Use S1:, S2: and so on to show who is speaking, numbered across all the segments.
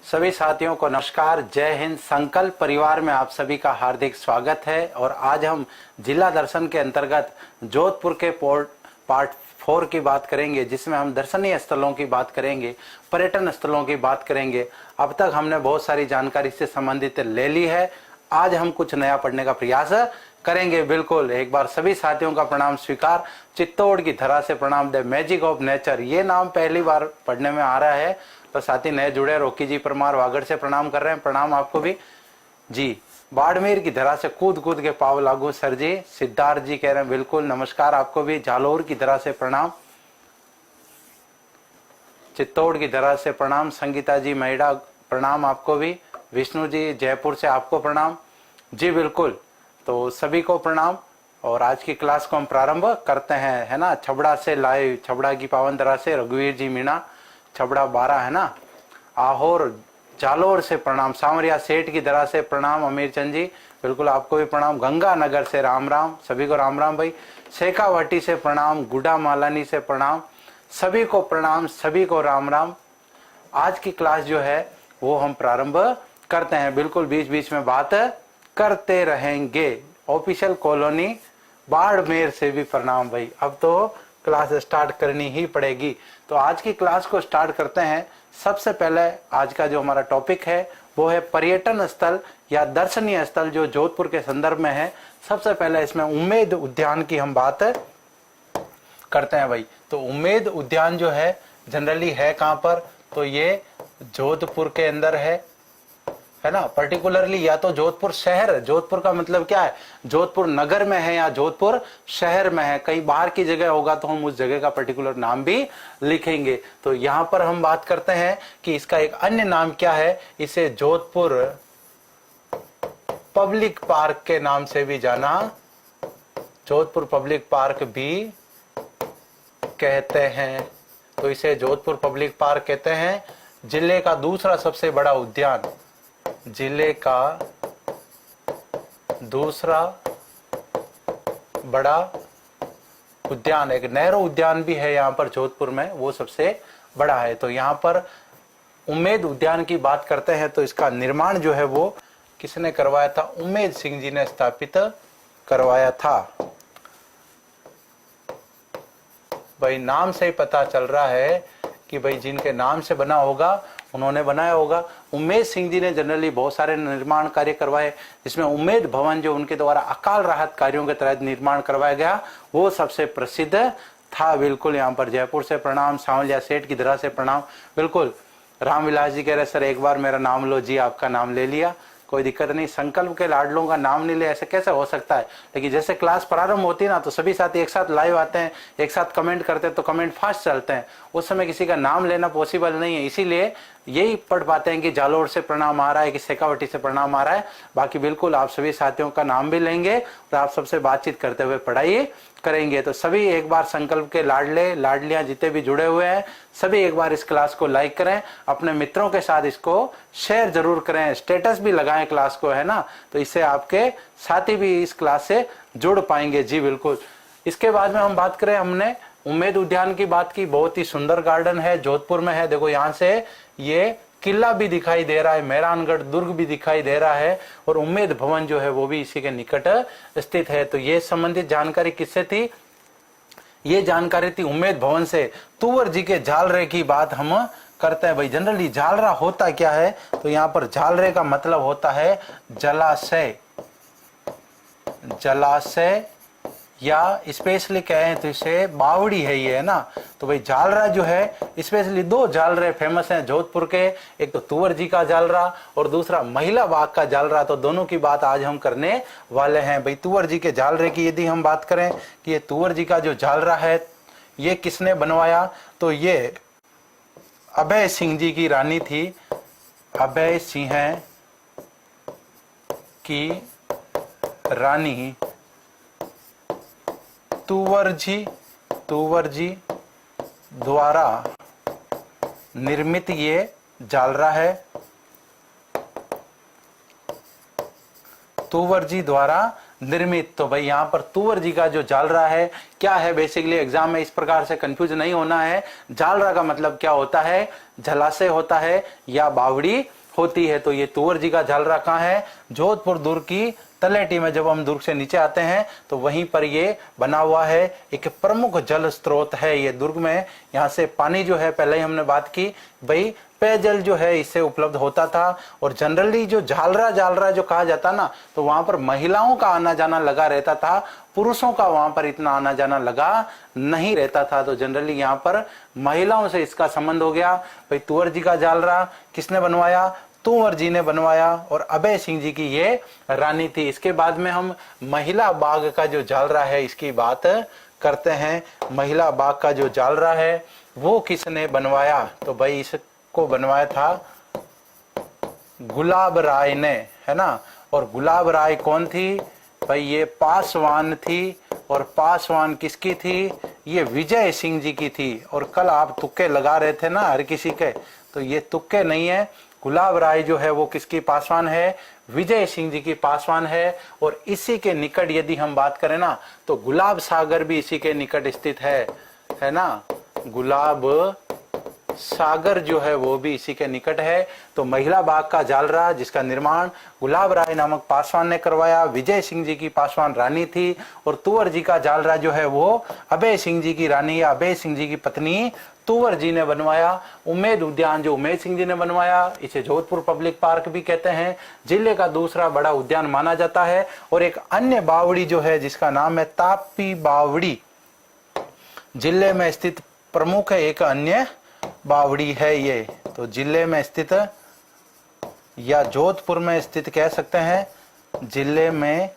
S1: सभी साथियों को नमस्कार। जय हिंद। संकल्प परिवार में आप सभी का हार्दिक स्वागत है। और आज हम जिला दर्शन के अंतर्गत जोधपुर के पार्ट 4 की बात करेंगे, जिसमें हम दर्शनीय स्थलों की बात करेंगे, पर्यटन स्थलों की बात करेंगे। अब तक हमने बहुत सारी जानकारी से संबंधित ले ली है। आज हम कुछ नया पढ़ने का प्रयास करेंगे। बिल्कुल एक बार सभी साथियों का प्रणाम स्वीकार। चित्तौड़ की धरा से प्रणाम। द मैजिक ऑफ नेचर, ये नाम पहली बार पढ़ने में आ रहा है, तो साथी नए जुड़े। रोकी जी परमार वागड़ से प्रणाम कर रहे हैं, प्रणाम आपको भी जी। बाड़मेर की धरा से कूद कूद के पाव लागू सर जी। सिद्धार्थ जी कह रहे हैं बिल्कुल नमस्कार आपको भी। जालोर की धरा से प्रणाम। चित्तौड़ की धरा से प्रणाम। संगीता जी महिड़ा प्रणाम आपको भी। विष्णु जी जयपुर से आपको प्रणाम जी। बिल्कुल, तो सभी को प्रणाम। और आज की क्लास को हम प्रारंभ करते हैं, है ना। छबड़ा से लाइव, छबड़ा की पावन धरा से रघुवीर जी मीणा, छबड़ा 12, है ना। आहोर जालोर से प्रणाम। सांवरिया सेठ की धरा से प्रणाम अमीर चंद जी, बिल्कुल आपको भी प्रणाम। गंगानगर से राम राम, सभी को राम राम भाई। शेखावाटी से प्रणाम। गुडा मालानी से प्रणाम, सभी को प्रणाम, सभी को राम राम। आज की क्लास जो है वो हम प्रारंभ करते हैं। बिल्कुल बीच बीच में बात करते रहेंगे। ऑफिशियल कॉलोनी बाड़मेर से भी प्रणाम भाई। अब तो क्लास स्टार्ट करनी ही पड़ेगी। तो आज की क्लास को स्टार्ट करते हैं। सबसे पहले आज का जो हमारा टॉपिक है वो है पर्यटन स्थल या दर्शनीय स्थल जो जोधपुर के संदर्भ में है। सबसे पहले इसमें उम्मेद उद्यान की हम बात करते हैं भाई। तो उम्मेद उद्यान जो है जनरली है कहाँ पर, तो ये जोधपुर के अंदर है ना। पर्टिकुलरली या तो जोधपुर शहर, जोधपुर का मतलब क्या है, जोधपुर नगर में है या जोधपुर शहर में है। कहीं बाहर की जगह होगा तो हम उस जगह का पर्टिकुलर नाम भी लिखेंगे। तो यहाँ पर हम बात करते हैं कि इसका एक अन्य नाम क्या है। इसे जोधपुर पब्लिक पार्क के नाम से भी जाना, जोधपुर पब्लिक पार्क भी कहते हैं। तो इसे जोधपुर पब्लिक पार्क कहते हैं। जिले का दूसरा सबसे बड़ा उद्यान, जिले का दूसरा बड़ा उद्यान, एक नेहरू उद्यान भी है यहाँ पर जोधपुर में, वो सबसे बड़ा है। तो यहाँ पर उम्मेद उद्यान की बात करते हैं तो इसका निर्माण जो है वो किसने करवाया था, उम्मेद सिंह जी ने स्थापित करवाया था। भाई नाम से ही पता चल रहा है कि भाई जिनके नाम से बना होगा उन्होंने बनाया होगा। उम्मेद सिंह जी ने जनरली बहुत सारे निर्माण कार्य करवाए, जिसमें उम्मेद भवन जो उनके द्वारा अकाल राहत कार्यों के तहत निर्माण करवाया गया वो सबसे प्रसिद्ध था। बिल्कुल यहाँ पर जयपुर से प्रणाम। सांवलिया सेठ की धरा से प्रणाम। बिल्कुल रामविलास जी कह रहे सर एक बार मेरा नाम लो जी, आपका नाम ले लिया, कोई दिक्कत नहीं। संकल्प के लाडलों का नाम नहीं ले, ऐसे कैसे हो सकता है। लेकिन जैसे क्लास प्रारंभ होती है ना, तो सभी साथी एक साथ लाइव आते हैं, एक साथ कमेंट करते हैं, तो कमेंट फास्ट चलते हैं। उस समय किसी का नाम लेना पॉसिबल नहीं है, इसीलिए यही पढ़ पाते हैं कि जालोर से प्रणाम आ रहा है कि शेखावटी से प्रणाम आ रहा है। बाकी बिल्कुल आप सभी साथियों का नाम भी लेंगे और आप सबसे बातचीत करते हुए पढ़ाई करेंगे। तो सभी एक बार संकल्प के लाडले लाडलियां जितने भी जुड़े हुए हैं सभी एक बार इस क्लास को लाइक करें, अपने मित्रों के साथ इसको शेयर जरूर करें, स्टेटस भी लगाएं क्लास को, है ना। तो इससे आपके साथी भी इस क्लास से जुड़ पाएंगे जी। बिल्कुल। इसके बाद में हम बात करें, हमने उम्मेद उद्यान की बात की, बहुत ही सुंदर गार्डन है, जोधपुर में है। देखो यहाँ से ये किला भी दिखाई दे रहा है, मेहरानगढ़ दुर्ग भी दिखाई दे रहा है, और उम्मेद भवन जो है वो भी इसी के निकट स्थित है। तो ये संबंधित जानकारी किससे थी, ये जानकारी थी उम्मेद भवन से। तुवर जी के जालरे की बात हम करते हैं भाई। जनरली जालरा होता क्या है, तो यहाँ पर जालरे का मतलब होता है जलाशय, जलाशय या स्पेशली कहें तो इसे बावड़ी है ये, है ना। तो भाई जालरा जो है, स्पेशली दो जालरे फेमस हैं जोधपुर के, एक तो तुवर जी का जालरा और दूसरा महिला बाग का जालरा। तो दोनों की बात आज हम करने वाले हैं भाई। तुवर जी के जालरे की यदि हम बात करें कि ये तुवर जी का जो जालरा है ये किसने बनवाया, तो ये अभय सिंह जी की रानी थी, अभय सिंह की रानी तुवर जी द्वारा निर्मित ये जालरा है। तुवर जी द्वारा निर्मित। तो भाई यहाँ पर तुवर जी का जो जालरा है क्या है, बेसिकली एग्जाम में इस प्रकार से कंफ्यूज नहीं होना है। जालरा का मतलब क्या होता है, जलाशय होता है या बावड़ी होती है। तो ये तुवर जी का जालरा कहाँ है, जोधपुर दुर्ग की तलेटी में। जब हम दुर्ग से नीचे आते हैं तो वहीं पर ये बना हुआ है, एक प्रमुख जल स्रोत है ये दुर्ग में। यहाँ से पानी जो है, पहले ही हमने बात की भाई, पेयजल जो है इससे उपलब्ध होता था। और जनरली जो जालरा जालरा जो कहा जाता ना, तो वहां पर महिलाओं का आना जाना लगा रहता था, पुरुषों का वहां पर इतना आना जाना लगा नहीं रहता था। तो जनरली यहाँ पर महिलाओं से इसका संबंध हो गया। भाई तुवर जी का जालरा किसने बनवाया, तुवर जी ने बनवाया, और अभय सिंह जी की ये रानी थी। इसके बाद में हम महिला बाग का जो जालरा है इसकी बात करते हैं। महिला बाग का जो जालरा है वो किसने बनवाया, तो भाई इसको बनवाया था गुलाब राय ने, है ना। और गुलाब राय कौन थी भाई, ये पासवान थी। और पासवान किसकी थी, ये विजय सिंह जी की थी। और कल आप तुक्के लगा रहे थे ना हर किसी के, तो ये तुक्के नहीं है। गुलाब राय जो है वो किसकी पासवान है, विजय सिंह जी की पासवान है। और इसी के निकट यदि हम बात करें ना, तो गुलाब सागर भी इसी के निकट स्थित है ना। गुलाब सागर जो है वो भी इसी के निकट है। तो महिला बाग का जालरा जिसका निर्माण गुलाब राय नामक पासवान ने करवाया, विजय सिंह जी की पासवान रानी थी। और तुवर जी का जालरा जो है वो अभय सिंह जी की रानी या अभय सिंह जी की पत्नी तुवर जी ने बनवाया। उम्मेद उद्यान जो उम्मेद सिंह जी ने बनवाया, इसे जोधपुर पब्लिक पार्क भी कहते हैं, जिले का दूसरा बड़ा उद्यान माना जाता है। और एक अन्य बावड़ी जो है जिसका नाम है तापी बावड़ी, जिले में स्थित प्रमुख एक अन्य बावड़ी है ये। तो जिले में स्थित या जोधपुर में स्थित कह सकते हैं, जिले में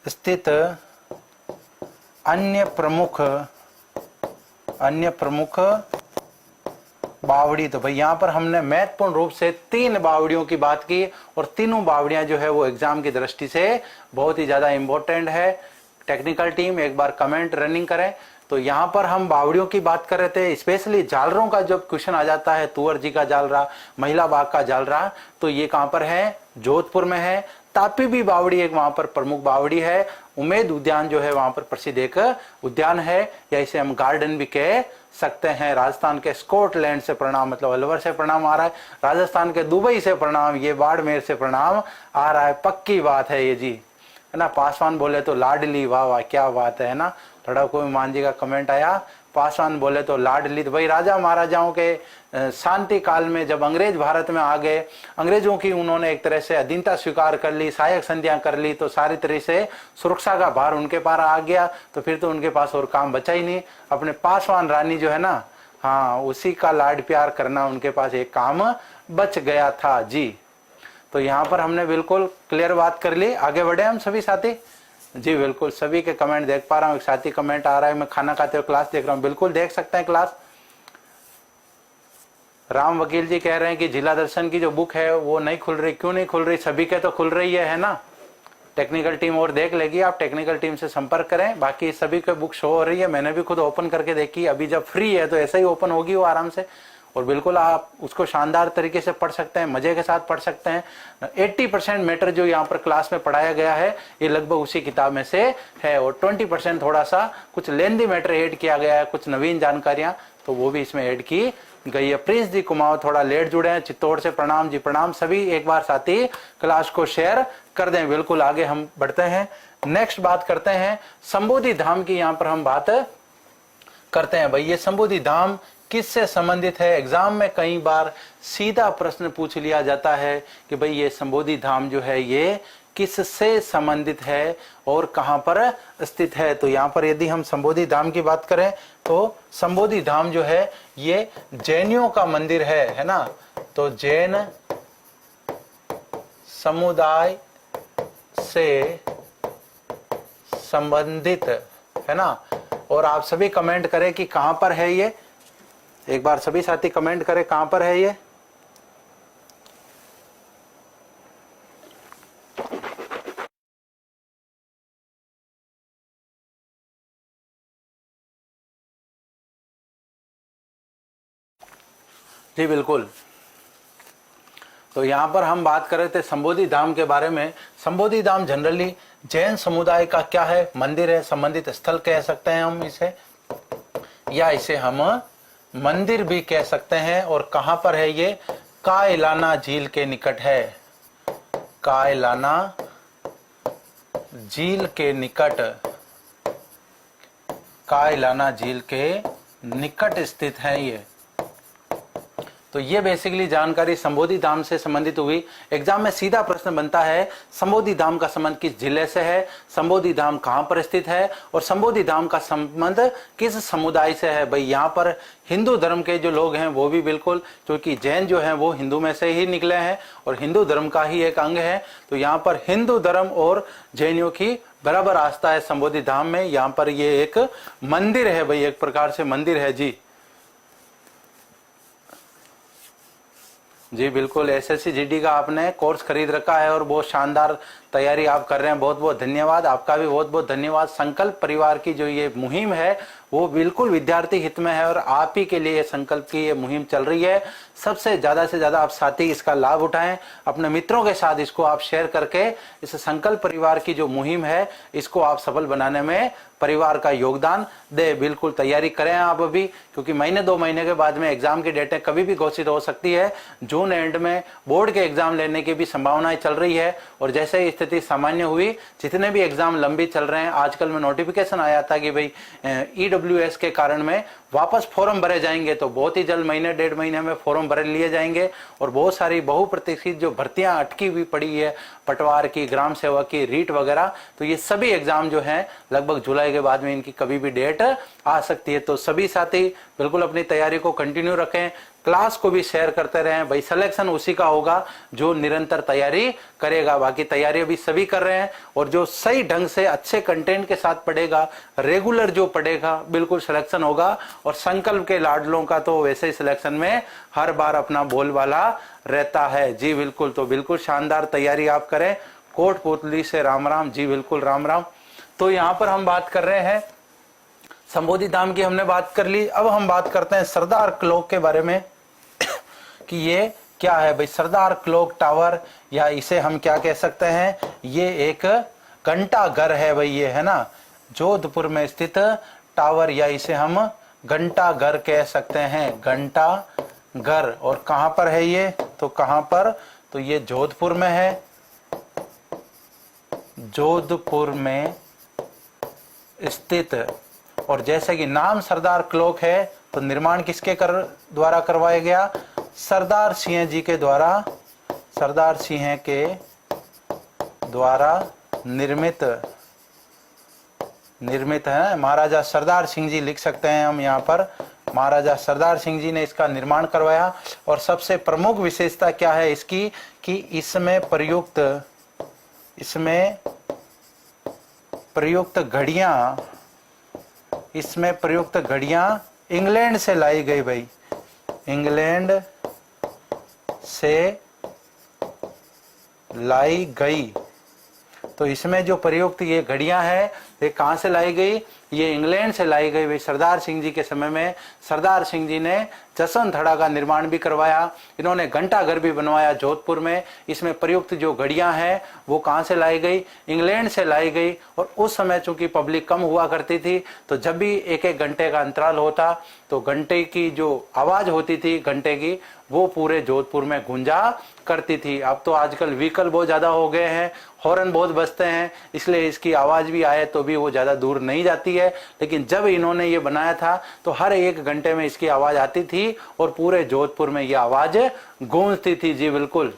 S1: स्थित अन्य प्रमुख बावड़ी। तो भाई यहाँ पर हमने महत्वपूर्ण रूप से 3 बावड़ियों की बात की, और तीनों बावड़ियां जो है वो एग्जाम की दृष्टि से बहुत ही ज्यादा इंपॉर्टेंट है। टेक्निकल टीम एक बार कमेंट रनिंग करें। तो यहाँ पर हम बावड़ियों की बात कर रहे थे, स्पेशली जालरों का जब क्वेश्चन आ जाता है, तुवर जी का जालरा, महिला बाग का जालरा, तो ये कहां पर है, जोधपुर में है। तापी भी बावड़ी एक वहां पर प्रमुख बावड़ी है। उम्मेद उद्यान जो है वहां पर प्रसिद्ध एक उद्यान है, या इसे हम गार्डन भी कह सकते हैं। राजस्थान के स्कॉटलैंड से प्रणाम, मतलब अलवर से प्रणाम आ रहा है, राजस्थान के दुबई से प्रणाम, ये बाड़मेर से प्रणाम आ रहा है, पक्की बात है ये जी, है ना। पासवान बोले तो लाडली, वाह वाह क्या बात है ना। थोड़ा कोई मान जी का कमेंट आया, पासवान बोले तो लाडली। तो भाई राजा महाराजाओं के शांति काल में जब अंग्रेज भारत में आ गए, अंग्रेजों की उन्होंने एक तरह से अधीनता स्वीकार कर ली, सहायक संधियां कर ली, तो सारी तरह से सुरक्षा का भार उनके पार आ गया। तो फिर तो उनके पास और काम बचा ही नहीं। अपने पासवान रानी जो है ना, हाँ, उसी का लाड प्यार करना उनके पास एक काम बच गया था जी। तो यहाँ पर हमने बिल्कुल क्लियर बात कर ली। आगे बढ़े हम सभी साथी जी। बिल्कुल सभी के कमेंट देख पा रहा हूँ। एक साथी कमेंट आ रहा है, मैं खाना खाते हुए क्लास देख रहा हूँ, बिल्कुल देख सकते हैं क्लास। राम वकील जी कह रहे हैं कि जिला दर्शन की जो बुक है वो नहीं खुल रही, क्यों नहीं खुल रही, सभी के तो खुल रही है ना। टेक्निकल टीम और देख लेगी, आप टेक्निकल टीम से संपर्क करें। बाकी सभी के बुक शो हो रही है, मैंने भी खुद ओपन करके देखी। अभी जब फ्री है तो ऐसे ही ओपन होगी वो आराम से, और बिल्कुल आप उसको शानदार तरीके से पढ़ सकते हैं, मजे के साथ पढ़ सकते हैं। 80% मैटर जो यहाँ पर क्लास में पढ़ाया गया है ये लगभग उसी किताब में से है, और 20% थोड़ा सा कुछ लेंदी मैटर ऐड किया गया है, कुछ नवीन जानकारियां, तो वो भी इसमें ऐड की गई है। प्रिंस जी कुमाऊं थोड़ा लेट जुड़े हैं, चित्तौड़ से प्रणाम जी, प्रणाम सभी। एक बार साथी क्लास को शेयर कर दें। बिल्कुल आगे हम बढ़ते हैं, नेक्स्ट बात करते हैं संबोधि धाम की। यहाँ पर हम बात करते हैं भाई, ये संबोधि धाम किससे संबंधित है। एग्जाम में कई बार सीधा प्रश्न पूछ लिया जाता है कि भाई ये संबोधि धाम जो है ये किससे संबंधित है और कहां पर स्थित है। तो यहाँ पर यदि हम संबोधि धाम की बात करें तो संबोधि धाम जो है ये जैनियों का मंदिर है ना। तो जैन समुदाय से संबंधित है ना। और आप सभी कमेंट करें कि कहां पर है ये, एक बार सभी साथी कमेंट करें कहां पर है ये। जी बिल्कुल, तो यहाँ पर हम बात कर रहे थे संबोधि धाम के बारे में। संबोधि धाम जनरली जैन समुदाय का क्या है, मंदिर है, संबंधित स्थल कह सकते हैं हम इसे, या इसे हम मंदिर भी कह सकते हैं। और कहां पर है ये, कायलाना झील के निकट है, कायलाना झील के निकट, कायलाना झील के निकट स्थित है ये। तो ये बेसिकली जानकारी संबोधि धाम से संबंधित हुई। एग्जाम में सीधा प्रश्न बनता है संबोधि धाम का संबंध किस जिले से है, संबोधि धाम कहां पर स्थित है, और संबोधि धाम का संबंध किस समुदाय से है। भाई यहाँ पर हिंदू धर्म के जो लोग हैं वो भी बिल्कुल, क्योंकि जैन जो हैं वो हिंदू में से ही निकले हैं और हिंदू धर्म का ही एक अंग है। तो यहाँ पर हिंदू धर्म और जैनियों की बराबर आस्था है संबोधि धाम में। यहाँ पर ये एक मंदिर है भाई, एक प्रकार से मंदिर है जी। जी बिल्कुल, एसएससी जीडी का आपने कोर्स खरीद रखा है और बहुत शानदार तैयारी आप कर रहे हैं, बहुत बहुत धन्यवाद, आपका भी बहुत बहुत धन्यवाद। संकल्प परिवार की जो ये मुहिम है वो बिल्कुल विद्यार्थी हित में है और आप ही के लिए ये संकल्प की ये मुहिम चल रही है। सबसे ज्यादा से ज्यादा आप साथी इसका लाभ उठाएं, अपने मित्रों के साथ इसको आप शेयर करके इस संकल्प परिवार की जो मुहिम है इसको आप सफल बनाने में परिवार का योगदान दे। बिल्कुल तैयारी करें आप अभी, क्योंकि महीने 2 महीने के बाद में एग्जाम की डेटें कभी भी घोषित हो सकती है। जून एंड में बोर्ड के एग्जाम लेने की भी संभावनाएं चल रही है और जैसे ही स्थिति सामान्य हुई, जितने भी एग्जाम लंबी चल रहे हैं, आजकल में नोटिफिकेशन आया था कि भाई ईडब्ल्यूएस के कारण में वापस फॉर्म भरे जाएंगे, तो बहुत ही जल्द महीने 1.5 महीने में फॉर्म भरे लिए जाएंगे और बहुत सारी बहुप्रतीक्षित जो भर्तियां अटकी हुई पड़ी है, पटवार की, ग्राम सेवक की, रीट वगैरह, तो ये सभी एग्जाम जो हैं लगभग जुलाई के बाद में इनकी कभी भी डेट आ सकती है। तो सभी साथी बिल्कुल अपनी तैयारी को कंटिन्यू रखें, क्लास को भी शेयर करते रहें। भाई सिलेक्शन उसी का होगा जो निरंतर तैयारी करेगा। बाकी तैयारी अभी सभी कर रहे हैं और जो सही ढंग से अच्छे कंटेंट के साथ पढ़ेगा, रेगुलर जो पढ़ेगा, बिल्कुल सिलेक्शन होगा। और संकल्प के लाडलों का तो वैसे ही सिलेक्शन में हर बार अपना बोलबाला रहता है। जी बिल्कुल, तो बिल्कुल शानदार तैयारी आप करें। कोटपुतली से राम राम। जी बिल्कुल राम राम। तो यहाँ पर हम बात कर रहे हैं संबोधि धाम की, हमने बात कर ली। अब हम बात करते हैं सरदार क्लॉक के बारे में कि ये क्या है। भाई सरदार क्लॉक टावर, या इसे हम क्या कह सकते हैं, ये एक घंटा घर है भाई, ये है ना जोधपुर में स्थित टावर, या इसे हम घंटा घर कह सकते हैं, घंटा घर। और कहां पर है ये, तो कहां पर, तो ये जोधपुर में है, जोधपुर में स्थित। और जैसे कि नाम सरदार क्लॉक है, तो निर्माण किसके द्वारा करवाया गया, सरदार सिंह जी के द्वारा, सरदार सिंह के द्वारा निर्मित है। महाराजा सरदार सिंह जी लिख सकते हैं हम यहाँ पर, महाराजा सरदार सिंह जी ने इसका निर्माण करवाया। और सबसे प्रमुख विशेषता क्या है इसकी, कि इसमें प्रयुक्त घड़ियां इंग्लैंड से लाई गई भाई, इंग्लैंड से लाई गई। तो इसमें जो प्रयुक्त ये घड़ियां हैं ये कहां से लाई गई, ये इंग्लैंड से लाई गई। भाई सरदार सिंह जी के समय में सरदार सिंह जी ने जसवंत थड़ा का निर्माण भी करवाया, इन्होंने घंटा घर भी बनवाया जोधपुर में। इसमें प्रयुक्त जो घड़ियां हैं वो कहां से लाई गई, इंग्लैंड से लाई गई। और उस समय चूंकि पब्लिक कम हुआ करती थी, तो जब भी 1-1 घंटे का अंतराल होता, तो घंटे की जो आवाज होती थी घंटे की, वो पूरे जोधपुर में गूंजा करती थी। अब तो आजकल व्हीकल बहुत ज्यादा हो गए हैं, हॉर्न बहुत बजते हैं, इसलिए इसकी आवाज भी आए तो भी वो ज्यादा दूर नहीं जाती है। लेकिन जब इन्होंने ये बनाया था तो हर 1 घंटे में इसकी आवाज आती थी और पूरे जोधपुर में ये आवाज गूंजती थी। जी बिल्कुल।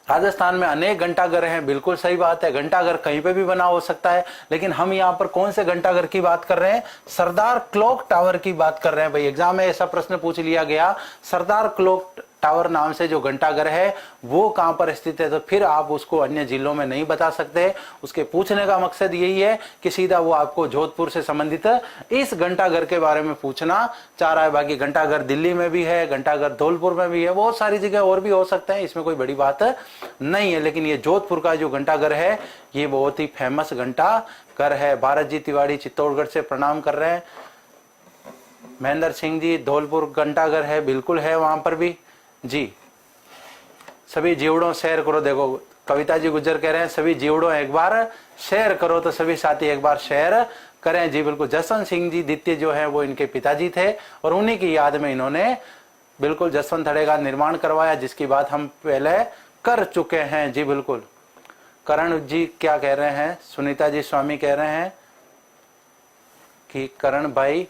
S1: राजस्थान में अनेक घंटाघर हैं, बिल्कुल सही बात है, घंटाघर कहीं पे भी बना हो सकता है, लेकिन हम यहाँ पर कौन से घंटाघर की बात कर रहे हैं, सरदार क्लॉक टावर की बात कर रहे हैं। भाई एग्जाम में ऐसा प्रश्न पूछ लिया गया, सरदार क्लॉक टावर नाम से जो घंटाघर है वो कहां पर स्थित है, तो फिर आप उसको अन्य जिलों में नहीं बता सकते। उसके पूछने का मकसद यही है कि सीधा वो आपको जोधपुर से संबंधित इस घंटाघर के बारे में पूछना चाह रहा है। बाकी घंटाघर दिल्ली में भी है, घंटाघर धौलपुर में भी है, बहुत सारी जगह और भी हो सकते हैं, इसमें कोई बड़ी बात नहीं है। लेकिन ये जोधपुर का जो घंटाघर है ये बहुत ही फेमस घंटाघर है। भारत जी तिवारी चित्तौड़गढ़ से प्रणाम कर रहे हैं। महेंद्र सिंह जी धौलपुर घंटाघर है, बिल्कुल है वहां पर भी जी। सभी जीवड़ों शेयर करो। देखो कविता जी गुज्जर कह रहे हैं सभी जीवड़ों एक बार शेयर करो, तो सभी साथी एक बार शेयर करें। जी बिल्कुल, जसवंत सिंह जी द्वितीय जो है वो इनके पिताजी थे और उन्हीं की याद में इन्होंने बिल्कुल जसवंत थड़े का निर्माण करवाया, जिसकी बात हम पहले कर चुके हैं। जी बिल्कुल। करण जी क्या कह रहे हैं? सुनीता जी स्वामी कह रहे हैं कि करण भाई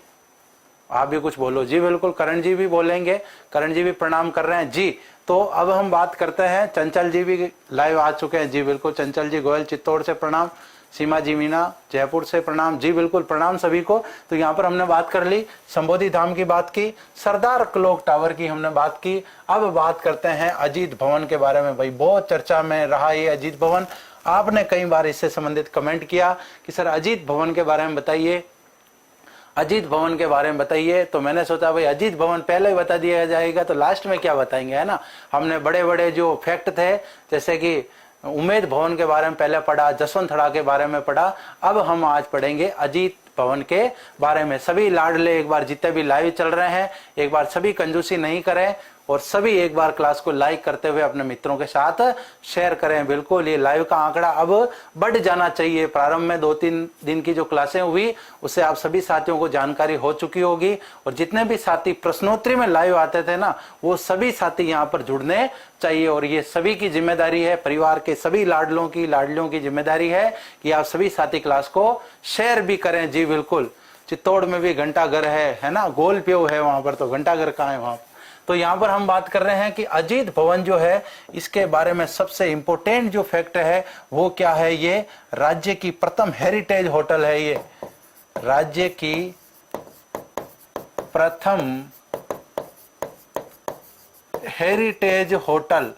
S1: आप भी कुछ बोलो। जी बिल्कुल, करण जी भी बोलेंगे। करण जी भी प्रणाम कर रहे हैं जी। तो अब हम बात करते हैं, चंचल जी भी लाइव आ चुके हैं। जी बिल्कुल, चंचल जी गोयल चित्तौड़ से प्रणाम, सीमा जी मीना जयपुर से प्रणाम। जी बिल्कुल, प्रणाम सभी को। तो यहाँ पर हमने बात कर ली, संबोधि धाम की बात की, सरदार क्लॉक टावर की हमने बात की। अब बात करते हैं अजीत भवन के बारे में। भाई बहुत चर्चा में रहा ये अजीत भवन, आपने कई बार इससे संबंधित कमेंट किया कि सर अजीत भवन के बारे में बताइए, अजीत भवन के बारे में बताइए। तो मैंने सोचा भाई अजीत भवन पहले ही बता दिया जाएगा तो लास्ट में क्या बताएंगे, है ना। हमने बड़े बड़े जो फैक्ट थे, जैसे कि उम्मेद भवन के बारे में पहले पढ़ा, जसवंत थड़ा के बारे में पढ़ा, अब हम आज पढ़ेंगे अजीत भवन के बारे में। सभी लाडले एक बार जितने भी लाइव चल रहे हैं, एक बार सभी कंजूसी नहीं करें और सभी एक बार क्लास को लाइक करते हुए अपने मित्रों के साथ शेयर करें। बिल्कुल, ये लाइव का आंकड़ा अब बढ़ जाना चाहिए। प्रारंभ में 2-3 दिन की जो क्लासें हुई उससे आप सभी साथियों को जानकारी हो चुकी होगी, और जितने भी साथी प्रश्नोत्तरी में लाइव आते थे ना, वो सभी साथी यहाँ पर जुड़ने चाहिए। और ये सभी की जिम्मेदारी है, परिवार के सभी लाडलियों की जिम्मेदारी है कि आप सभी साथी क्लास को शेयर भी करें। जी बिल्कुल, चित्तौड़ में भी घंटाघर है ना, गोल प्यो है वहां पर, तो घंटाघर कहाँ है वहां। तो यहाँ पर हम बात कर रहे हैं कि अजीत भवन जो है, इसके बारे में सबसे इंपॉर्टेंट जो फैक्ट है वो क्या है, ये राज्य की प्रथम हेरिटेज होटल है। ये राज्य की प्रथम हेरिटेज होटल,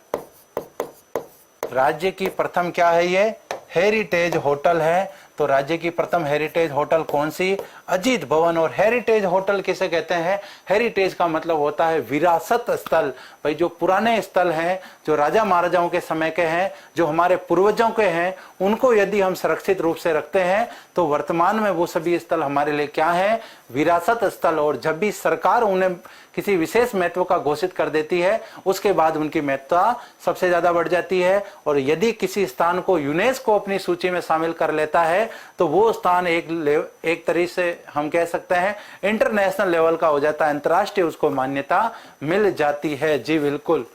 S1: राज्य की प्रथम क्या है, ये हेरिटेज होटल है। तो राज्य की प्रथम हेरिटेज होटल कौन सी? अजीत भवन। और हेरिटेज होटल किसे कहते हैं? हेरिटेज का मतलब होता है विरासत स्थल। भाई जो पुराने स्थल हैं, जो राजा महाराजाओं के समय के हैं, जो हमारे पूर्वजों के हैं, उनको यदि हम सुरक्षित रूप से रखते हैं तो वर्तमान में वो सभी स्थल हमारे लिए क्या है? विरासत स्थल। और जब भी सरकार उन्हें किसी विशेष महत्व का घोषित कर देती है, उसके बाद उनकी महत्ता सबसे ज्यादा बढ़ जाती है। और यदि किसी स्थान को यूनेस्को अपनी सूची में शामिल कर लेता है तो वो स्थान एक तरीके से हम कह सकते हैं इंटरनेशनल लेवल का हो जाता है, अंतर्राष्ट्रीय उसको मान्यता मिल जाती है। जी बिल्कुल।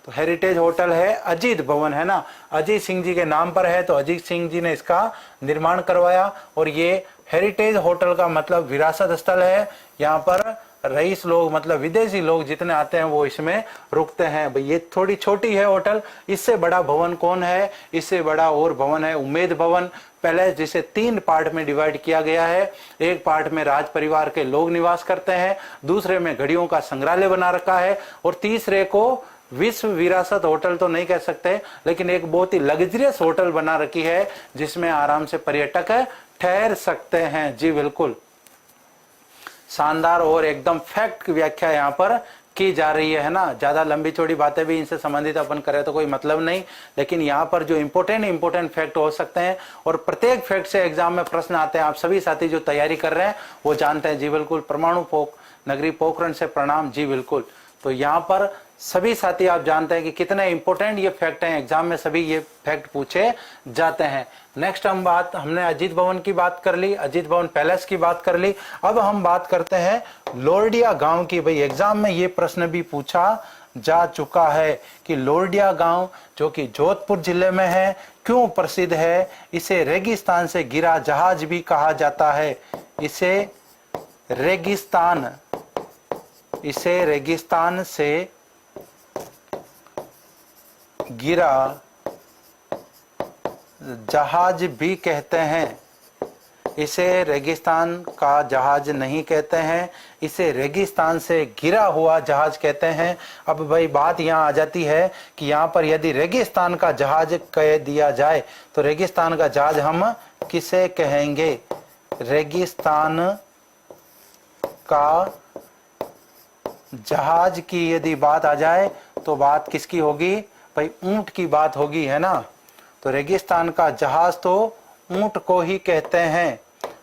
S1: तो हेरिटेज होटल है अजीत भवन, है ना, अजीत सिंह जी के नाम पर है, तो अजीत सिंह जी ने इसका निर्माण करवाया। और ये हेरिटेज होटल का मतलब विरासत स्थल है। यहाँ पर रईस लोग मतलब विदेशी लोग जितने आते हैं वो इसमें रुकते हैं। भाई ये थोड़ी छोटी है होटल, इससे बड़ा भवन कौन है? इससे बड़ा और भवन है उम्मेद भवन। पहले जिसे 3 पार्ट में डिवाइड किया गया है, एक पार्ट में राज परिवार के लोग निवास करते हैं, दूसरे में घड़ियों का संग्रहालय बना रखा है, और तीसरे को विश्व विरासत होटल तो नहीं कह सकते, लेकिन एक बहुत ही लग्जरियस होटल बना रखी है जिसमें आराम से पर्यटक ठहर सकते हैं। जी बिल्कुल, शानदार और एकदम फैक्ट व्याख्या यहाँ पर की जा रही है ना। ज्यादा लंबी चौड़ी बातें भी इनसे संबंधित अपन करें तो कोई मतलब नहीं, लेकिन यहाँ पर जो इंपॉर्टेंट फैक्ट हो सकते हैं, और प्रत्येक फैक्ट से एग्जाम में प्रश्न आते हैं। आप सभी साथी जो तैयारी कर रहे हैं वो जानते हैं। जी बिल्कुल, परमाणु नगरी पोखरण से प्रणाम। जी बिल्कुल। तो यहाँ पर सभी साथी आप जानते हैं कि कितने इंपॉर्टेंट ये फैक्ट हैं, एग्जाम में सभी ये फैक्ट पूछे जाते हैं। नेक्स्ट हमने अजीत भवन की बात कर ली, अजीत भवन पैलेस की बात कर ली। अब हम बात करते हैं लोरडिया गांव की। भाई एग्जाम में ये प्रश्न भी पूछा जा चुका है कि लोरडिया गांव जो कि जोधपुर जिले में है, क्यों प्रसिद्ध है? इसे रेगिस्तान से गिरा जहाज भी कहा जाता है। इसे रेगिस्तान से गिरा जहाज भी कहते हैं। इसे रेगिस्तान का जहाज नहीं कहते हैं, इसे रेगिस्तान से गिरा हुआ जहाज कहते हैं। अब भाई बात यहाँ आ जाती है कि यहाँ पर यदि रेगिस्तान का जहाज कह दिया जाए तो रेगिस्तान का जहाज हम किसे कहेंगे? रेगिस्तान का जहाज की यदि बात आ जाए तो बात किसकी होगी? भाई ऊंट की बात होगी, है ना। तो रेगिस्तान का जहाज तो ऊंट को ही कहते हैं,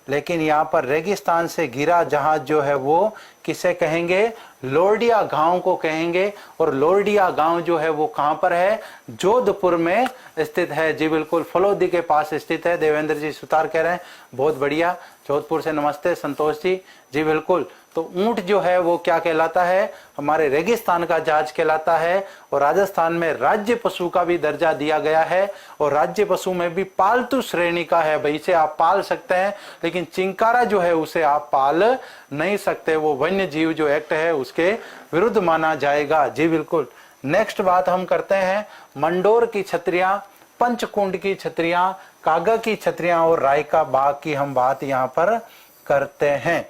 S1: लेकिन यहाँ पर रेगिस्तान से गिरा जहाज जो है वो किसे कहेंगे? लोरडिया गांव को कहेंगे। और लोरडिया गांव जो है वो कहां पर है, जोधपुर में स्थित है। जी बिल्कुल, फलोदी के पास स्थित है। देवेंद्र जी सुतार कह रहे हैं, बहुत बढ़िया, जोधपुर से नमस्ते संतोष जी। जी बिल्कुल, तो ऊंट जो है वो क्या कहलाता है, हमारे रेगिस्तान का जहाज कहलाता है। और राजस्थान में राज्य पशु का भी दर्जा दिया गया है, और राज्य पशु में भी पालतू श्रेणी का है भाई, इसे आप पाल सकते हैं, लेकिन चिंकारा जो है उसे आप पाल नहीं सकते, वो वन्य जीव जो एक्ट है उसके विरुद्ध माना जाएगा। जी बिल्कुल, नेक्स्ट बात हम करते हैं मंडोर की छतरियां, पंचकुंड की छतरियां, कागा की छतरियां और रायका बाग की हम बात यहां पर करते हैं।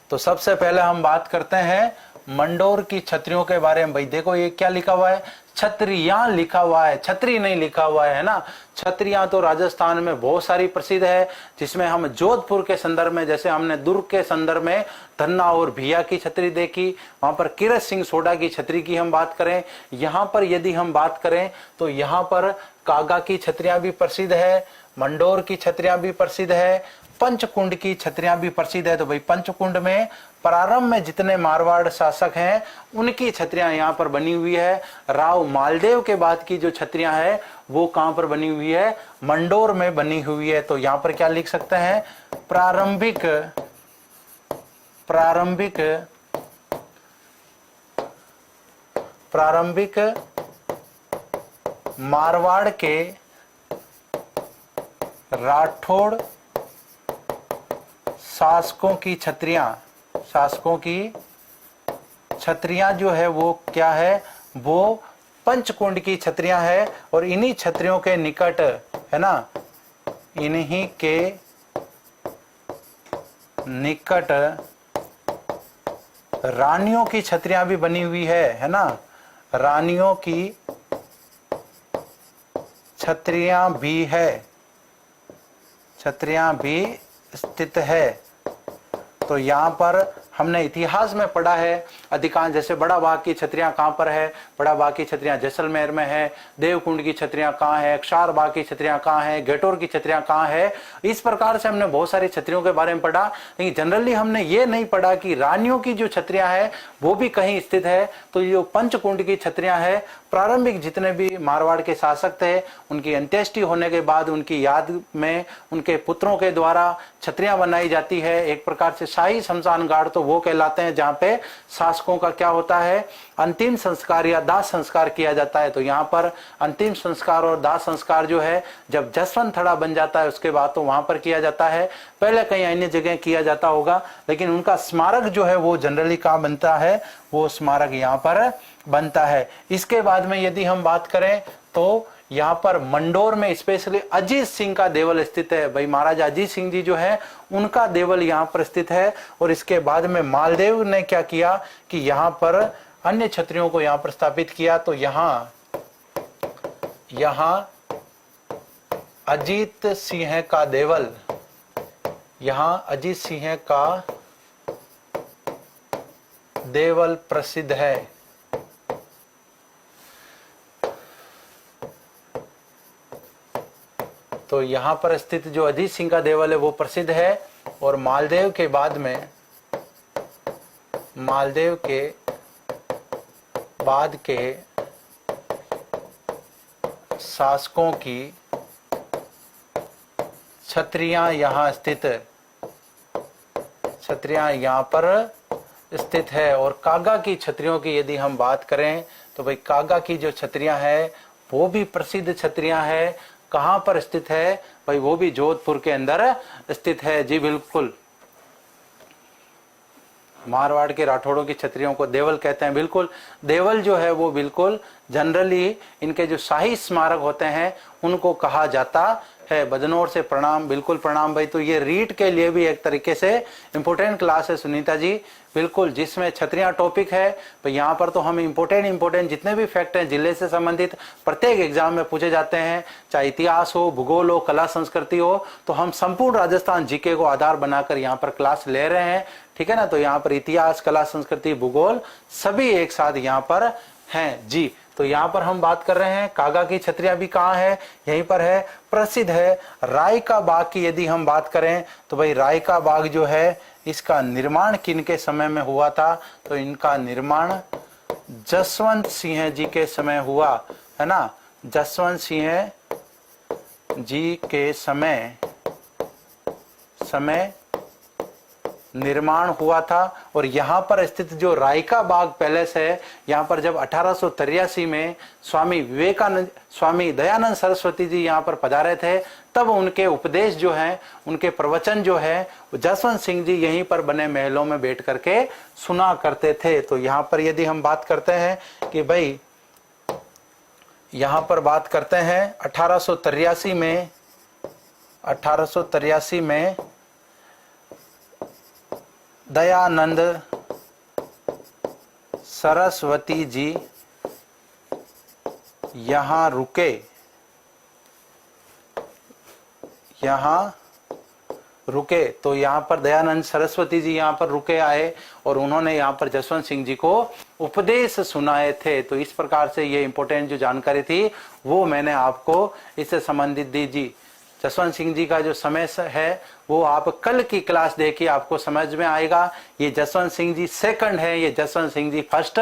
S1: तो सबसे पहले हम बात करते हैं मंडोर की छतरियों के बारे में। भाई देखो ये क्या लिखा हुआ है, छतरियां लिखा हुआ है, छतरी नहीं लिखा हुआ है ना। छतरियां तो राजस्थान में बहुत सारी प्रसिद्ध है, जिसमें हम जोधपुर के संदर्भ में, जैसे हमने दुर्ग के संदर्भ में धन्ना और भिया की छतरी देखी, वहां पर किरत सिंह सोडा की छतरी की हम बात करें। यहां पर यदि हम बात करें तो यहां पर कागा की छतरियां भी प्रसिद्ध है, मंडोर की छतरियां भी प्रसिद्ध है, पंचकुंड की छतरियां भी प्रसिद्ध है। तो भाई पंचकुंड में प्रारंभ में जितने मारवाड़ शासक हैं उनकी छतरियां यहाँ पर बनी हुई है। राव मालदेव के बाद की जो छतरियां है वो कहां पर बनी हुई है, मंडोर में बनी हुई है। तो यहां पर क्या लिख सकते हैं, प्रारंभिक प्रारंभिक प्रारंभिक मारवाड़ के राठौड़ शासकों की छतरियां जो है वो क्या है, वो पंचकुंड की छतरियां है। और इन्हीं छतरियों के निकट है ना, इन्हीं के निकट रानियों की छतरियां भी बनी हुई है ना, रानियों की छतरियां भी है, छतरियां भी स्थित है। तो यहाँ पर हमने इतिहास में पढ़ा है अधिकांश, जैसे बड़ा बाग की छतरियां कहां पर है, बड़ा बाग की छतरियां जैसलमेर में है, देवकुंड की छतरियां कहां है, क्षार बाग की छतरियां कहां है, गेटोर की छतरियां कहां है। इस प्रकार से हमने बहुत सारी छतरियों के बारे में पढ़ा, लेकिन जनरली हमने ये नहीं पढ़ा कि रानियों की जो छतरियां है वो भी कहीं स्थित है। तो ये पंचकुंड की छतरियां है, प्रारंभिक जितने भी मारवाड़ के शासक थे उनकी अंत्येष्टि होने के बाद उनकी याद में उनके पुत्रों के द्वारा छतरियां बनाई जाती है। एक प्रकार से शाही शमशान घाट तो वो कहलाते हैं जहां पे शासकों का क्या होता है, अंतिम संस्कार या दाह संस्कार किया जाता है। तो यहाँ पर अंतिम संस्कार और दाह संस्कार जो है जब जसवंत थड़ा बन जाता है उसके बाद तो वहां पर किया जाता है, पहले कहीं अन्य जगह किया जाता होगा, लेकिन उनका स्मारक जो है वो जनरली कहाँ बनता है, वो स्मारक यहाँ पर बनता है। इसके बाद में यदि हम बात करें तो यहाँ पर मंडोर में स्पेशली अजीत सिंह का देवल स्थित है। भाई महाराजा अजीत सिंह जी जो है उनका देवल यहाँ पर स्थित है। और इसके बाद में मालदेव ने क्या किया कि यहाँ पर अन्य छतरियों को यहाँ पर स्थापित किया। तो यहाँ अजीत सिंह का देवल, यहाँ अजीत सिंह का देवल प्रसिद्ध है। तो यहाँ पर स्थित जो अजीत सिंह का देवल है वो प्रसिद्ध है। और मालदेव के बाद के शासकों की छतरियां यहाँ पर स्थित है। और कागा की छतरियों की यदि हम बात करें तो भाई कागा की जो छतरियां है वो भी प्रसिद्ध छतरियां है। कहां पर स्थित है भाई, वो भी जोधपुर के अंदर स्थित है। जी बिल्कुल, मारवाड़ के राठौड़ों की छतरियों को देवल कहते हैं। बिल्कुल, देवल जो है वो बिल्कुल जनरली इनके जो शाही स्मारक होते हैं उनको कहा जाता है। बदनौर से प्रणाम, बिल्कुल प्रणाम भाई। तो ये रीट के लिए भी एक तरीके से इंपोर्टेंट क्लास है सुनीता जी, बिल्कुल, जिसमें छतरियां टॉपिक है। तो यहाँ पर तो हम इंपोर्टेंट जितने भी फैक्ट हैं जिले से संबंधित प्रत्येक एग्जाम में पूछे जाते हैं, चाहे इतिहास हो, भूगोल हो, कला संस्कृति हो, तो हम संपूर्ण राजस्थान जीके को आधार बनाकर यहाँ पर क्लास ले रहे हैं। ठीक है ना, तो यहाँ पर इतिहास, कला संस्कृति, भूगोल सभी एक साथ यहाँ पर हैं जी। तो यहाँ पर हम बात कर रहे हैं कागा की छतरियां भी कहाँ है, यहीं पर है, प्रसिद्ध है। राय का बाग की यदि हम बात करें तो भाई राय का बाग जो है इसका निर्माण किनके समय में हुआ था? तो इनका निर्माण जसवंत सिंह जी के समय हुआ है ना। जसवंत सिंह जी के समय निर्माण हुआ था। और यहाँ पर स्थित जो रायका बाग पैलेस है, यहाँ पर जब 1883 में स्वामी दयानंद सरस्वती जी यहाँ पर पधारे थे, तब उनके उपदेश जो हैं, उनके प्रवचन जो है, जसवंत सिंह जी यहीं पर बने महलों में बैठ करके सुना करते थे। तो यहाँ पर यदि हम बात करते हैं कि भाई यहाँ पर बात करते हैं 1883 में दयानंद सरस्वती जी यहाँ रुके। तो यहाँ पर दयानंद सरस्वती जी यहाँ पर रुके आए और उन्होंने यहाँ पर जसवंत सिंह जी को उपदेश सुनाए थे। तो इस प्रकार से ये इंपॉर्टेंट जो जानकारी थी वो मैंने आपको इससे संबंधित दी जी। जसवंत सिंह जी का जो समय है वो आप कल की क्लास देखिए, आपको समझ में आएगा। ये जसवंत सिंह जी सेकंड है, ये जसवंत सिंह जी फर्स्ट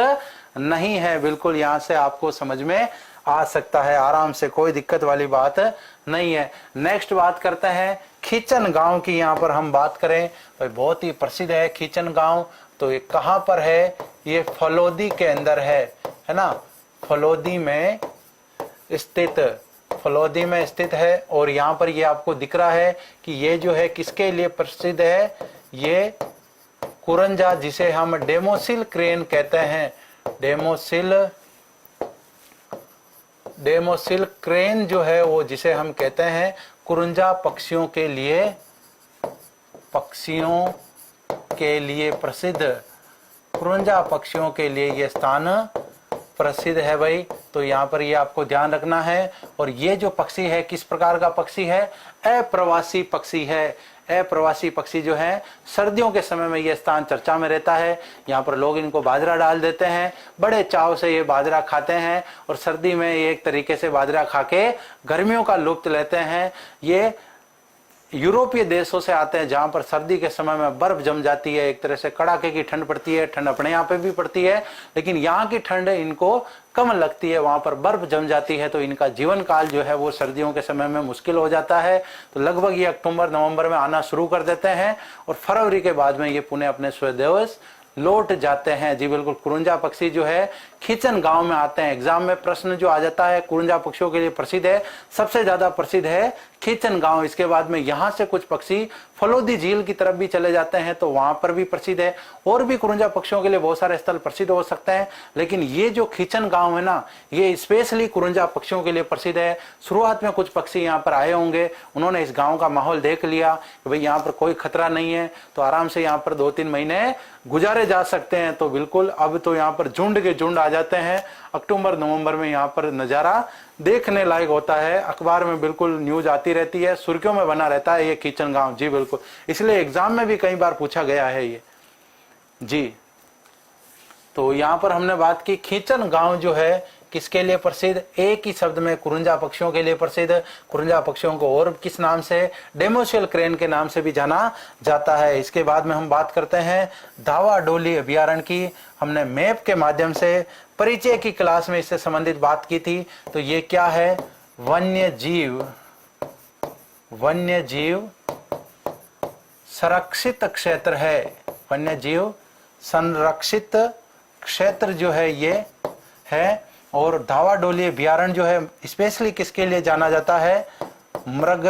S1: नहीं है। बिल्कुल यहाँ से आपको समझ में आ सकता है आराम से, कोई दिक्कत वाली बात नहीं है। नेक्स्ट बात करते हैं खीचन गांव की। यहाँ पर हम बात करें तो बहुत ही प्रसिद्ध है खीचन गांव। तो ये कहाँ पर है? ये फलोदी के अंदर है ना। फलोदी में स्थित है। और यहाँ पर ये आपको दिख रहा है कि ये जो है किसके लिए प्रसिद्ध है? ये कुरंजा, जिसे हम डेमोसिल क्रेन कहते हैं। डेमोसिल क्रेन जो है वो जिसे हम कहते हैं कुरंजा पक्षियों के लिए प्रसिद्ध, कुरंजा पक्षियों के लिए ये स्थान प्रसिद्ध है भाई। तो यहाँ पर ये आपको ध्यान रखना है। और ये जो पक्षी है किस प्रकार का पक्षी है? अप्रवासी पक्षी है। अप्रवासी पक्षी जो है सर्दियों के समय में ये स्थान चर्चा में रहता है। यहाँ पर लोग इनको बाजरा डाल देते हैं, बड़े चाव से ये बाजरा खाते हैं और सर्दी में ये एक तरीके से बाजरा खा के गर्मियों का लुत्फ लेते हैं। ये यूरोपीय देशों से आते हैं जहां पर सर्दी के समय में बर्फ जम जाती है, एक तरह से कड़ाके की ठंड पड़ती है। ठंड अपने यहाँ पे भी पड़ती है, लेकिन यहाँ की ठंड इनको कम लगती है, वहां पर बर्फ जम जाती है। तो इनका जीवन काल जो है वो सर्दियों के समय में मुश्किल हो जाता है। तो लगभग ये अक्टूबर नवंबर में आना शुरू कर देते हैं और फरवरी के बाद में ये पुनः अपने स्वदेश लौट जाते हैं। जी बिल्कुल, कुरंजा पक्षी जो है खीचन गांव में आते हैं। एग्जाम में प्रश्न जो आ जाता है, कुरंजा पक्षियों के लिए प्रसिद्ध है, सबसे ज्यादा प्रसिद्ध है खीचन गांव। इसके बाद में यहाँ से कुछ पक्षी फलोदी झील की तरफ भी चले जाते हैं, तो वहां पर भी प्रसिद्ध है। और भी कुरंजा पक्षियों के लिए बहुत सारे स्थल प्रसिद्ध हो सकते हैं, लेकिन ये जो खीचन गांव है ना, ये स्पेशली कुरंजा पक्षियों के लिए प्रसिद्ध है। शुरुआत में कुछ पक्षी यहाँ पर आए होंगे, उन्होंने इस गाँव का माहौल देख लिया कि भाई यहाँ पर कोई खतरा नहीं है, तो आराम से यहाँ पर 2-3 महीने गुजारे जा सकते हैं। तो बिल्कुल अब तो यहाँ पर झुंड के झुंड आ जाते हैं। अक्टूबर नवंबर में यहाँ पर नजारा देखने लायक होता है। अखबार में बिल्कुल न्यूज आती रहती है, सुर्खियों में बना रहता है ये खीचन गांव। जी बिल्कुल, इसलिए एग्जाम में भी कई बार पूछा गया है ये जी। तो यहाँ पर हमने बात की खीचन गांव जो है किसके लिए प्रसिद्ध? एक ही शब्द में कुरंजा पक्षियों के लिए प्रसिद्ध। कुरंजा पक्षियों को और किस नाम से? डेमोसिल क्रेन के नाम से भी जाना जाता है। इसके बाद में हम बात करते हैं धावा डोली अभयारण्य की। हमने मैप के माध्यम से परिचय की क्लास में इससे संबंधित बात की थी। तो ये क्या है? वन्यजीव संरक्षित क्षेत्र है। वन्यजीव संरक्षित क्षेत्र जो है ये है। और धावा डोली अभयारण्य जो है स्पेशली किसके लिए जाना जाता है? मृग,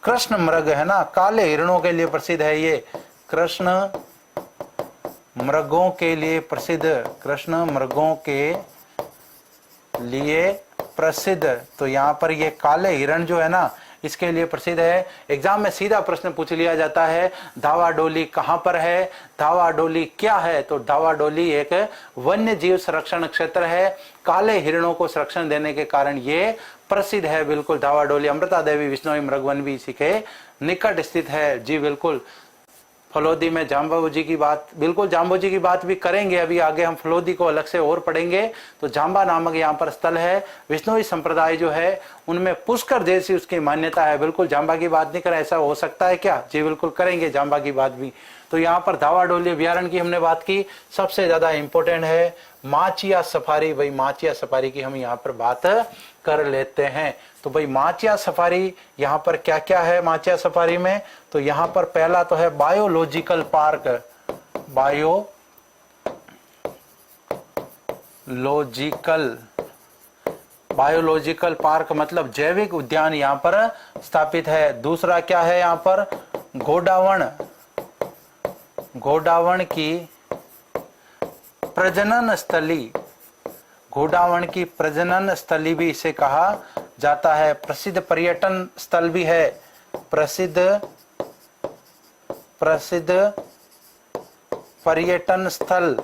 S1: कृष्ण मृग है ना, काले हिरणों के लिए प्रसिद्ध है ये। कृष्ण मृगों के लिए प्रसिद्ध, कृष्ण मृगों के लिए प्रसिद्ध। तो यहाँ पर ये काले हिरण जो है ना, इसके लिए प्रसिद्ध है। एग्जाम में सीधा प्रश्न पूछ लिया जाता है, धावा डोली कहाँ पर है, धावा डोली क्या है? तो धावा डोली एक वन्य जीव संरक्षण क्षेत्र है। काले हिरणों को संरक्षण देने के कारण ये प्रसिद्ध है। बिल्कुल, धावा डोली अमृता देवी विश्नोई मृगवन भी इसी के निकट स्थित है। जी बिल्कुल। फलोदी में जाम्बू जी की बात, बिल्कुल जाम्बू जी की बात भी करेंगे। अभी आगे हम फलोदी को अलग से और पढ़ेंगे। तो जाम्बा नामक यहाँ पर स्थल है। विष्णुई संप्रदाय जो है उनमें पुष्कर जैसी उसकी मान्यता है। बिल्कुल जाम्बा की बात नहीं करें, ऐसा हो सकता है क्या? जी बिल्कुल करेंगे जाम्बा की बात भी। तो यहाँ पर धावा डोली अभ्यारण्य की हमने बात की। सबसे ज्यादा इंपॉर्टेंट है माचिया सफारी। भाई माचिया सफारी की हम यहाँ पर बात कर लेते हैं। तो भाई माचिया सफारी यहाँ पर क्या क्या है माचिया सफारी में? तो यहाँ पर पहला तो है बायोलॉजिकल पार्क। बायोलॉजिकल पार्क मतलब जैविक उद्यान यहाँ पर स्थापित है। दूसरा क्या है यहाँ पर? घोड़ावण की प्रजनन स्थली। घोड़ावण की प्रजनन स्थली भी इसे कहा जाता है। प्रसिद्ध पर्यटन स्थल भी है। प्रसिद्ध पर्यटन स्थल।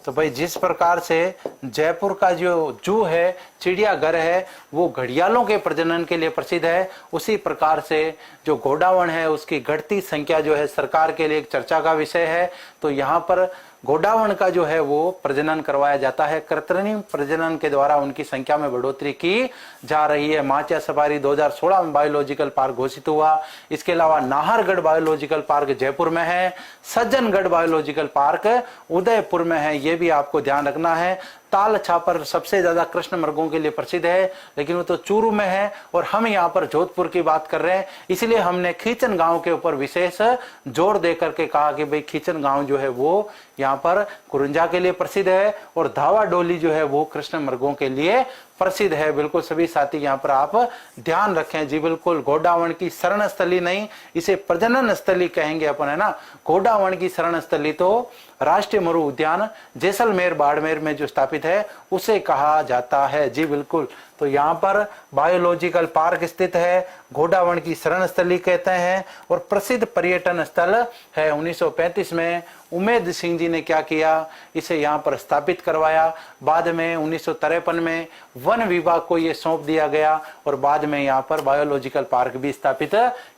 S1: तो भाई जिस प्रकार से जयपुर का जो जू है, चिड़ियाघर है, वो घड़ियालों के प्रजनन के लिए प्रसिद्ध है, उसी प्रकार से जो घोड़ावण है उसकी घटती संख्या जो है सरकार के लिए एक चर्चा का विषय है। तो यहाँ पर घोड़ावण का जो है वो प्रजनन करवाया जाता है। कृत्रिम प्रजनन के द्वारा उनकी संख्या में बढ़ोतरी की जा रही है। माचिया सफारी 2016 में बायोलॉजिकल पार्क घोषित हुआ। इसके अलावा नाहरगढ़ बायोलॉजिकल पार्क जयपुर में है। सज्जनगढ़ बायोलॉजिकल पार्क उदयपुर में है। ये भी आपको ध्यान रखना है। ताल छापर सबसे ज्यादा कृष्ण मृगों के लिए प्रसिद्ध है, लेकिन वो तो चूरू में है और हम यहाँ पर जोधपुर की बात कर रहे हैं। इसलिए हमने खींचन गांव के ऊपर विशेष जोर दे करके कहा कि भाई खींचन गांव जो है वो यहाँ पर कुरुंजा के लिए प्रसिद्ध है और धावा डोली जो है वो कृष्ण मृगों के लिए प्रसिद्ध है। बिल्कुल सभी साथी यहाँ पर आप ध्यान रखें। जी बिल्कुल, घोड़ावण की शरण स्थली नहीं, इसे प्रजनन स्थली कहेंगे अपन, है ना। घोड़ावण की शरण स्थली तो राष्ट्रीय मरु उद्यान जैसलमेर बाड़मेर में जो स्थापित है उसे कहा जाता है। जी बिल्कुल, तो यहाँ पर बायोलॉजिकल पार्क स्थित है, घोड़ावण की शरण स्थली कहते हैं और प्रसिद्ध पर्यटन स्थल है। 1935 में उमेद सिंह जी ने क्या किया, इसे यहाँ पर स्थापित करवाया। बाद में 1953 में वन विभाग को ये सौंप दिया गया और बाद में यहाँ पर बायोलॉजिकल पार्क भी स्थापित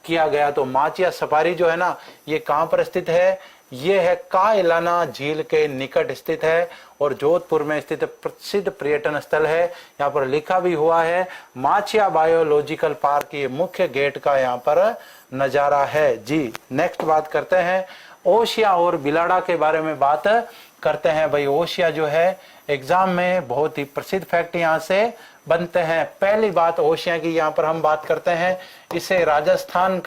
S1: किया गया। तो माचिया सफारी जो है ना, ये कहाँ पर स्थित है? ये है कायलाना झील के निकट स्थित है और जोधपुर में स्थित प्रसिद्ध पर्यटन स्थल है। यहाँ पर लिखा भी हुआ है माचिया बायोलॉजिकल पार्क, ये मुख्य गेट का यहाँ पर नजारा है। जी नेक्स्ट बात करते हैं ओशिया और बिलाड़ा के बारे में बात करते हैं। भाई ओशिया जो है एग्जाम में बहुत ही प्रसिद्ध फैक्ट यहाँ से बनते हैं। पहली बात ओशिया की यहाँ पर हम बात करते हैं, इसे राजस्थान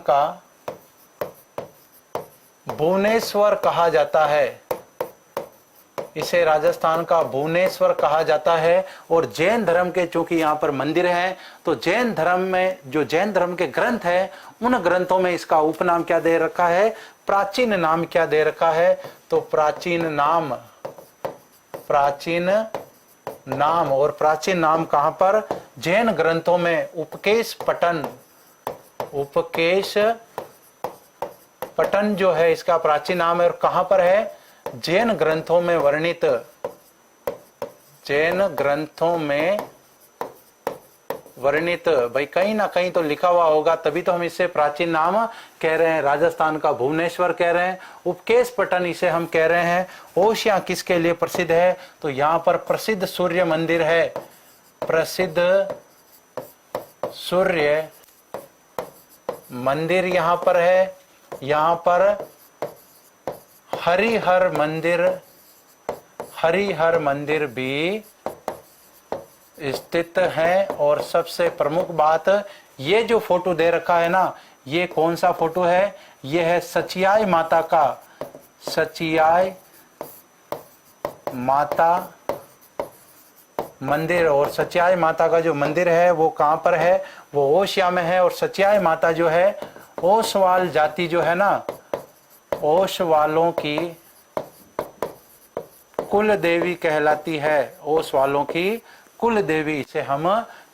S1: का भुवनेश्वर कहा जाता है। इसे राजस्थान का भुवनेश्वर कहा जाता है। और जैन धर्म के चूंकि यहाँ पर मंदिर हैं, तो जैन धर्म में जो जैन धर्म के ग्रंथ हैं, उन ग्रंथों में इसका उपनाम क्या दे रखा है? प्राचीन नाम क्या दे रखा है? तो प्राचीन नाम। और प्राचीन नाम कहां पर? जैन ग्रंथों में उपकेश पटन जो है इसका प्राचीन नाम है। और कहां पर है? जैन ग्रंथों में वर्णित। भाई कहीं ना कहीं तो लिखा हुआ होगा, तभी तो हम इसे प्राचीन नाम कह रहे हैं। राजस्थान का भुवनेश्वर कह रहे हैं, उपकेश पटन इसे हम कह रहे हैं। ओशिया किसके लिए प्रसिद्ध है? तो यहाँ पर प्रसिद्ध सूर्य मंदिर है। प्रसिद्ध सूर्य मंदिर यहाँ पर है। यहाँ पर हरिहर मंदिर भी स्थित है। और सबसे प्रमुख बात, ये जो फोटो दे रखा है ना, ये कौन सा फोटो है? ये है सचियाई माता का। सचियाई माता मंदिर। और सचियाई माता का जो मंदिर है वो कहां पर है? वो ओशिया में है। और सचियाई माता जो है ओसवाल जाति जो है ना, ओसवालों की कुल देवी कहलाती है। ओसवालों की कुल देवी इसे हम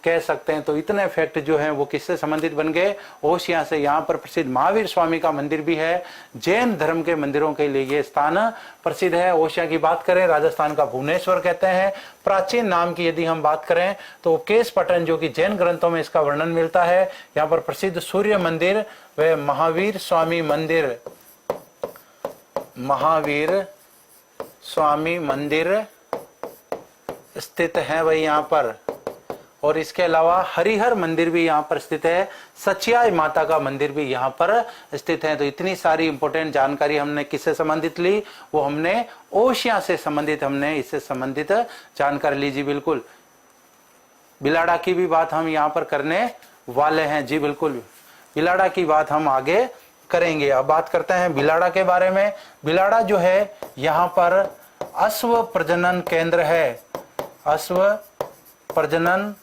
S1: कह सकते हैं। तो इतने फैक्ट जो हैं वो किससे संबंधित बन गए, ओशिया से। यहाँ पर प्रसिद्ध महावीर स्वामी का मंदिर भी है। जैन धर्म के मंदिरों के लिए ये स्थान प्रसिद्ध है। ओशिया की बात करें, राजस्थान का भुवनेश्वर कहते हैं। प्राचीन नाम की यदि हम बात करें तो केश पटन, जो कि जैन ग्रंथों में इसका वर्णन मिलता है। यहाँ पर प्रसिद्ध सूर्य मंदिर व महावीर स्वामी मंदिर, महावीर स्वामी मंदिर स्थित है भाई यहाँ पर। और इसके अलावा हरिहर मंदिर भी यहाँ पर स्थित है। सचियाई माता का मंदिर भी यहाँ पर स्थित है। तो इतनी सारी इंपॉर्टेंट जानकारी हमने किससे संबंधित ली, वो हमने ओशिया से संबंधित, हमने इससे संबंधित जानकारी ली। जी बिल्कुल, बिलाड़ा की भी बात हम यहाँ पर करने वाले हैं। जी बिल्कुल, बिलाड़ा की बात हम आगे करेंगे। अब बात करते हैं बिलाड़ा के बारे में। बिलाड़ा जो है यहाँ पर अश्व प्रजनन केंद्र है। अश्व प्रजनन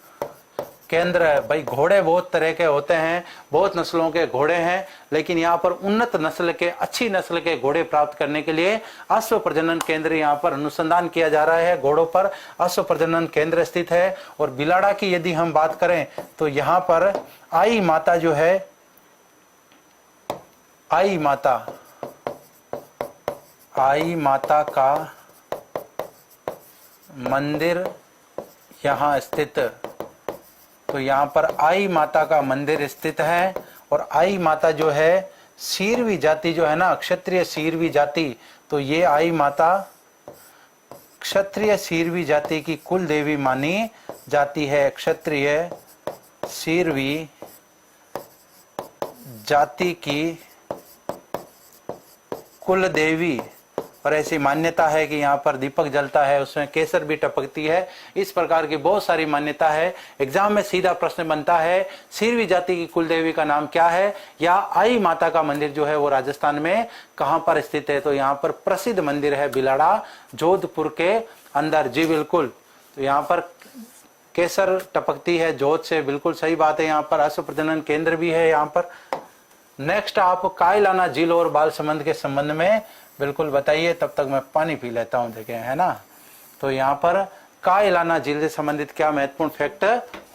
S1: केंद्र है भाई। घोड़े बहुत तरह के होते हैं, बहुत नस्लों के घोड़े हैं, लेकिन यहाँ पर उन्नत नस्ल के, अच्छी नस्ल के घोड़े प्राप्त करने के लिए अश्व प्रजनन केंद्र यहाँ पर अनुसंधान किया जा रहा है। घोड़ों पर अश्व प्रजनन केंद्र स्थित है। और बिलाड़ा की यदि हम बात करें तो यहाँ पर आई माता जो है, आई माता का मंदिर यहाँ स्थित। तो यहाँ पर आई माता का मंदिर स्थित है। और आई माता जो है सीरवी जाति जो है ना, क्षत्रिय सीरवी जाति, तो ये आई माता क्षत्रिय सीरवी जाति की कुल देवी मानी जाती है। क्षत्रिय सीरवी जाति की कुल देवी। और ऐसी मान्यता है कि यहाँ पर दीपक जलता है, उसमें केसर भी टपकती है। इस प्रकार की बहुत सारी मान्यता है। एग्जाम में सीधा प्रश्न बनता है, सीरवी जाति की कुल देवी का नाम क्या है, या आई माता का मंदिर जो है वो राजस्थान में कहाँ पर स्थित है। तो यहाँ पर प्रसिद्ध मंदिर है बिलाड़ा, जोधपुर के अंदर। जी बिल्कुल, तो यहाँ पर केसर टपकती है जोत से, बिल्कुल सही बात है। यहाँ पर अश्व प्रजनन केंद्र भी है यहाँ पर। नेक्स्ट आप कायलाना झील और बालसमंद के संबंध में बिल्कुल बताइए, तब तक मैं पानी पी लेता हूं, देखें, है ना। तो यहाँ पर कायलाना झील से संबंधित क्या महत्वपूर्ण फैक्ट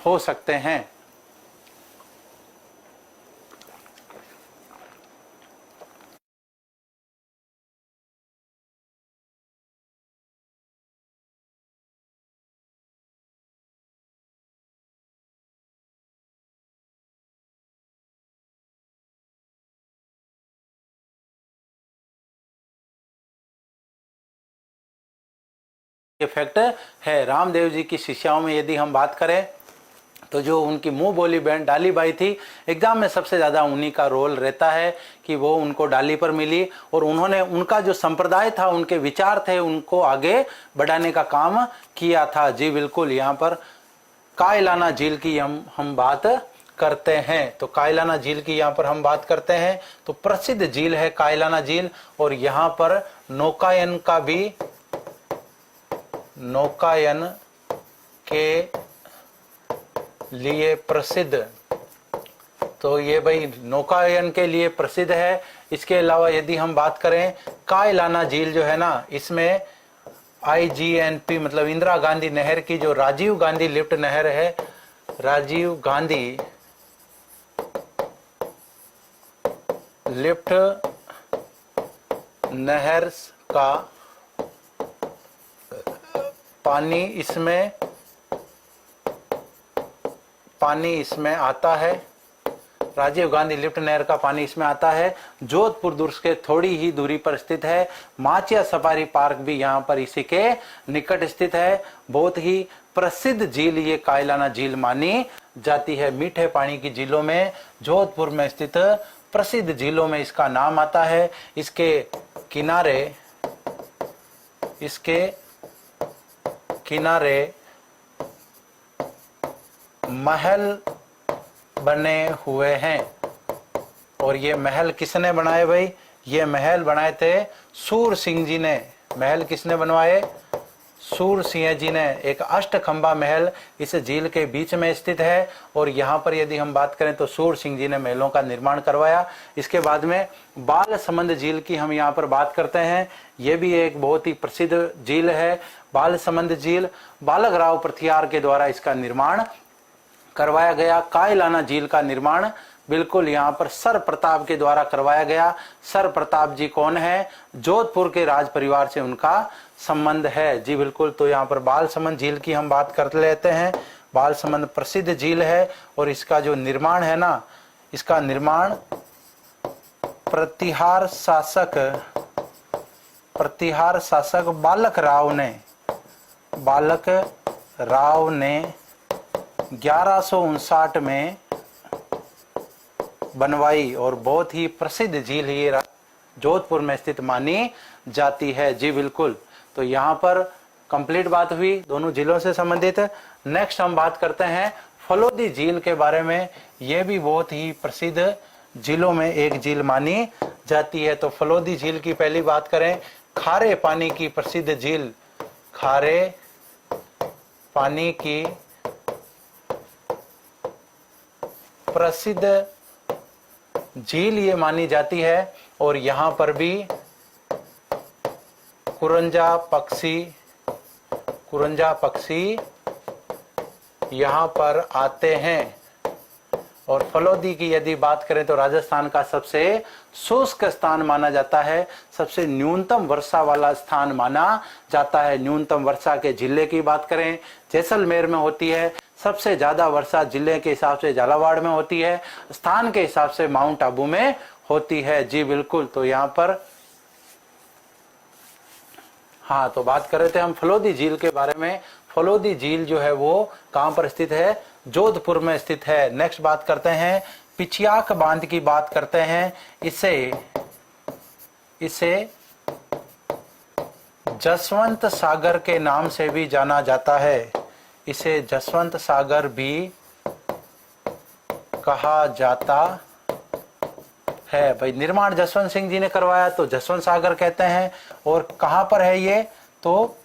S1: हो सकते हैं। ये फैक्ट है। रामदेव जी की शिष्याओं में यदि हम बात करें तो जो उनकी मुंह बोली बहन डाली बाई थी, एग्जाम में सबसे ज्यादा उन्हीं का रोल रहता है कि वो उनको डाली पर मिली और उन्होंने उनका जो संप्रदाय था, उनके विचार थे, उनको आगे बढ़ाने का काम किया था। जी बिल्कुल, यहाँ पर कायलाना झील की हम बात करते हैं। तो कायलाना झील की यहाँ पर हम बात करते हैं तो प्रसिद्ध झील है कायलाना झील। और यहाँ पर नौकायन का भी, नौकायन के लिए प्रसिद्ध, तो ये भाई नौकायन के लिए प्रसिद्ध है। इसके अलावा यदि हम बात करें कायलाना झील जो है ना, इसमें IGNP मतलब इंदिरा गांधी नहर की, जो राजीव गांधी लिफ्ट नहर है, राजीव गांधी लिफ्ट नहर का पानी इसमें आता है। राजीव गांधी लिफ्ट नहर का पानी इसमें आता है। जोधपुर दुर्ग के थोड़ी ही दूरी पर स्थित है। माचिया सफारी पार्क भी यहाँ पर इसी के निकट स्थित है। बहुत ही प्रसिद्ध झील ये कायलाना झील मानी जाती है। मीठे पानी की झीलों में, जोधपुर में स्थित प्रसिद्ध झीलों में इसका नाम आता है। इसके किनारे महल बने हुए हैं। और ये महल किसने बनाए भाई? ये महल बनाए थे सूर सिंह जी ने। महल किसने बनवाए? सूर सिंह जी ने। एक अष्टखंबा महल इस झील के बीच में स्थित है। और यहाँ पर यदि हम बात करें तो सूर सिंह जी ने महलों का निर्माण करवाया। इसके बाद में बालसमंद झील की हम यहाँ पर बात करते हैं। ये भी एक बहुत ही प्रसिद्ध झील है बालसमंद झील। बालक राव प्रथियार के द्वारा इसका निर्माण करवाया गया। कायलाना झील का निर्माण बिल्कुल यहाँ पर सर प्रताप के द्वारा करवाया गया। सर प्रताप जी कौन है? जोधपुर के राज परिवार से उनका संबंध है। जी बिल्कुल। तो यहाँ पर बालसमंद झील की हम बात कर लेते हैं। बालसमंद प्रसिद्ध झील है और इसका जो निर्माण है ना, इसका निर्माण प्रतिहार शासक बालक राव ने 1159 में बनवाई और बहुत ही प्रसिद्ध झील ये जोधपुर में स्थित मानी जाती है। जी बिल्कुल। तो यहाँ पर कंप्लीट बात हुई दोनों झीलों से संबंधित। नेक्स्ट हम बात करते हैं फलोदी झील के बारे में। ये भी बहुत ही प्रसिद्ध झीलों में एक झील मानी जाती है। तो फलोदी झील की पहली बात करें, खारे पानी की प्रसिद्ध झील, खारे पानी की प्रसिद्ध झील ये मानी जाती है। और यहाँ पर भी कुरंजा पक्षी यहाँ पर आते हैं। और फलोदी की यदि बात करें तो राजस्थान का सबसे शुष्क स्थान माना जाता है, सबसे न्यूनतम वर्षा वाला स्थान माना जाता है। न्यूनतम वर्षा के जिले की बात करें जैसलमेर में होती है, सबसे ज्यादा वर्षा जिले के हिसाब से झालावाड़ में होती है, स्थान के हिसाब से माउंट आबू में होती है। जी बिल्कुल। तो यहाँ पर हाँ, तो बात कर रहे थे हम फलोदी झील के बारे में। फलोदी झील जो है वो कहां पर स्थित है? जोधपुर में स्थित है। नेक्स्ट बात करते हैं पिछियाक बांध की बात करते हैं। इसे जसवंत सागर के नाम से भी जाना जाता है। इसे जसवंत सागर भी कहा जाता है। भाई निर्माण जसवंत सिंह जी ने करवाया तो जसवंत सागर कहते हैं। और कहां पर है ये? तो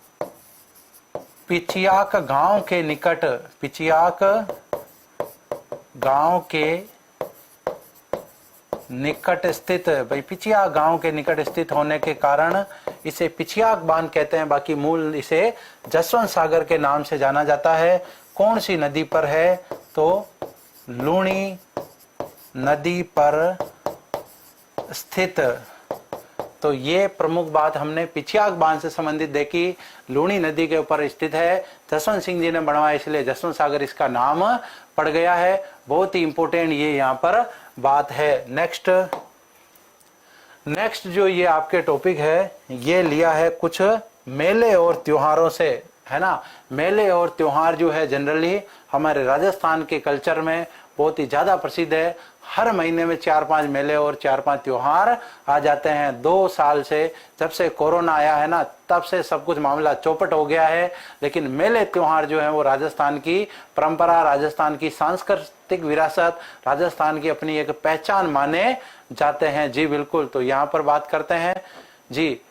S1: पिछियाक गांव के निकट, पिछियाक गांव के निकट स्थित, भाई पिछिया गांव के निकट स्थित होने के कारण इसे पिछियाक बांध कहते हैं। बाकी मूल इसे जसवंत सागर के नाम से जाना जाता है। कौन सी नदी पर है? तो लूणी नदी पर स्थित। तो ये प्रमुख बात हमने पिछियाक बांध से संबंधित देखी। लूणी नदी के ऊपर स्थित है, जसवंत सिंह जी ने बनवाया इसलिए जसवंत सागर इसका नाम पड़ गया है। बहुत ही इंपोर्टेंट ये यहाँ पर बात है। नेक्स्ट जो ये आपके टॉपिक है ये लिया है कुछ मेले और त्योहारों से, है ना। मेले और त्योहार जो है जनरली हमारे राजस्थान के कल्चर में बहुत ही ज्यादा प्रसिद्ध है। हर महीने में 4-5 मेले और 4-5 त्योहार आ जाते हैं। 2 साल से जब से कोरोना आया है ना, तब से सब कुछ मामला चौपट हो गया है। लेकिन मेले त्योहार जो है वो राजस्थान की परंपरा, राजस्थान की सांस्कृतिक विरासत, राजस्थान की अपनी एक पहचान माने जाते हैं। जी बिल्कुल। तो यहाँ पर बात करते हैं जी,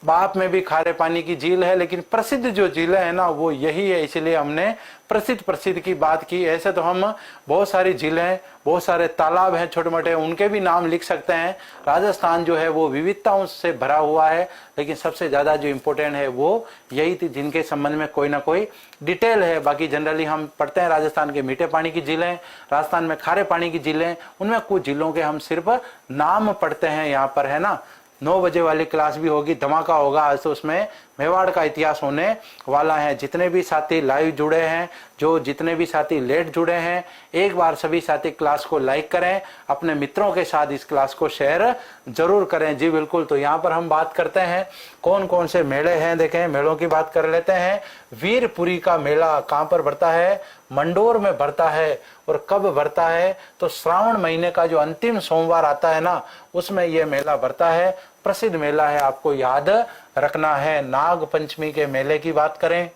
S1: बाप में भी खारे पानी की झील है, लेकिन प्रसिद्ध जो झीलें है ना वो यही है, इसलिए हमने प्रसिद्ध की बात की। ऐसे तो हम बहुत सारी झीलें, बहुत सारे तालाब हैं छोटे मोटे, उनके भी नाम लिख सकते हैं। राजस्थान जो है वो विविधताओं से भरा हुआ है, लेकिन सबसे ज्यादा जो इम्पोर्टेंट है वो यही थी जिनके संबंध में कोई ना कोई डिटेल है। बाकी जनरली हम पढ़ते हैं राजस्थान के मीठे पानी की झीलें, राजस्थान में खारे पानी की झीलें, उनमें कुछ झीलों के हम सिर्फ नाम पढ़ते हैं यहाँ पर, है ना। 9 बजे वाली क्लास भी होगी, धमाका होगा आज तो उसमें मेवाड़ का इतिहास होने वाला है। जितने भी साथी लाइव जुड़े हैं, जो जितने भी साथी लेट जुड़े हैं, एक बार सभी साथी क्लास को लाइक करें, अपने मित्रों के साथ इस क्लास को शेयर जरूर करें। जी बिल्कुल। तो यहाँ पर हम बात करते हैं कौन कौन से मेले हैं। देखें, मेलों की बात कर लेते हैं। वीरपुरी का मेला कहाँ पर भरता है? मंडोर में भरता है। और कब भरता है? तो श्रावण महीने का जो अंतिम सोमवार आता है ना, उसमें यह मेला भरता है। प्रसिद्ध मेला है, आपको याद रखना है। नाग पंचमी के मेले की बात करें,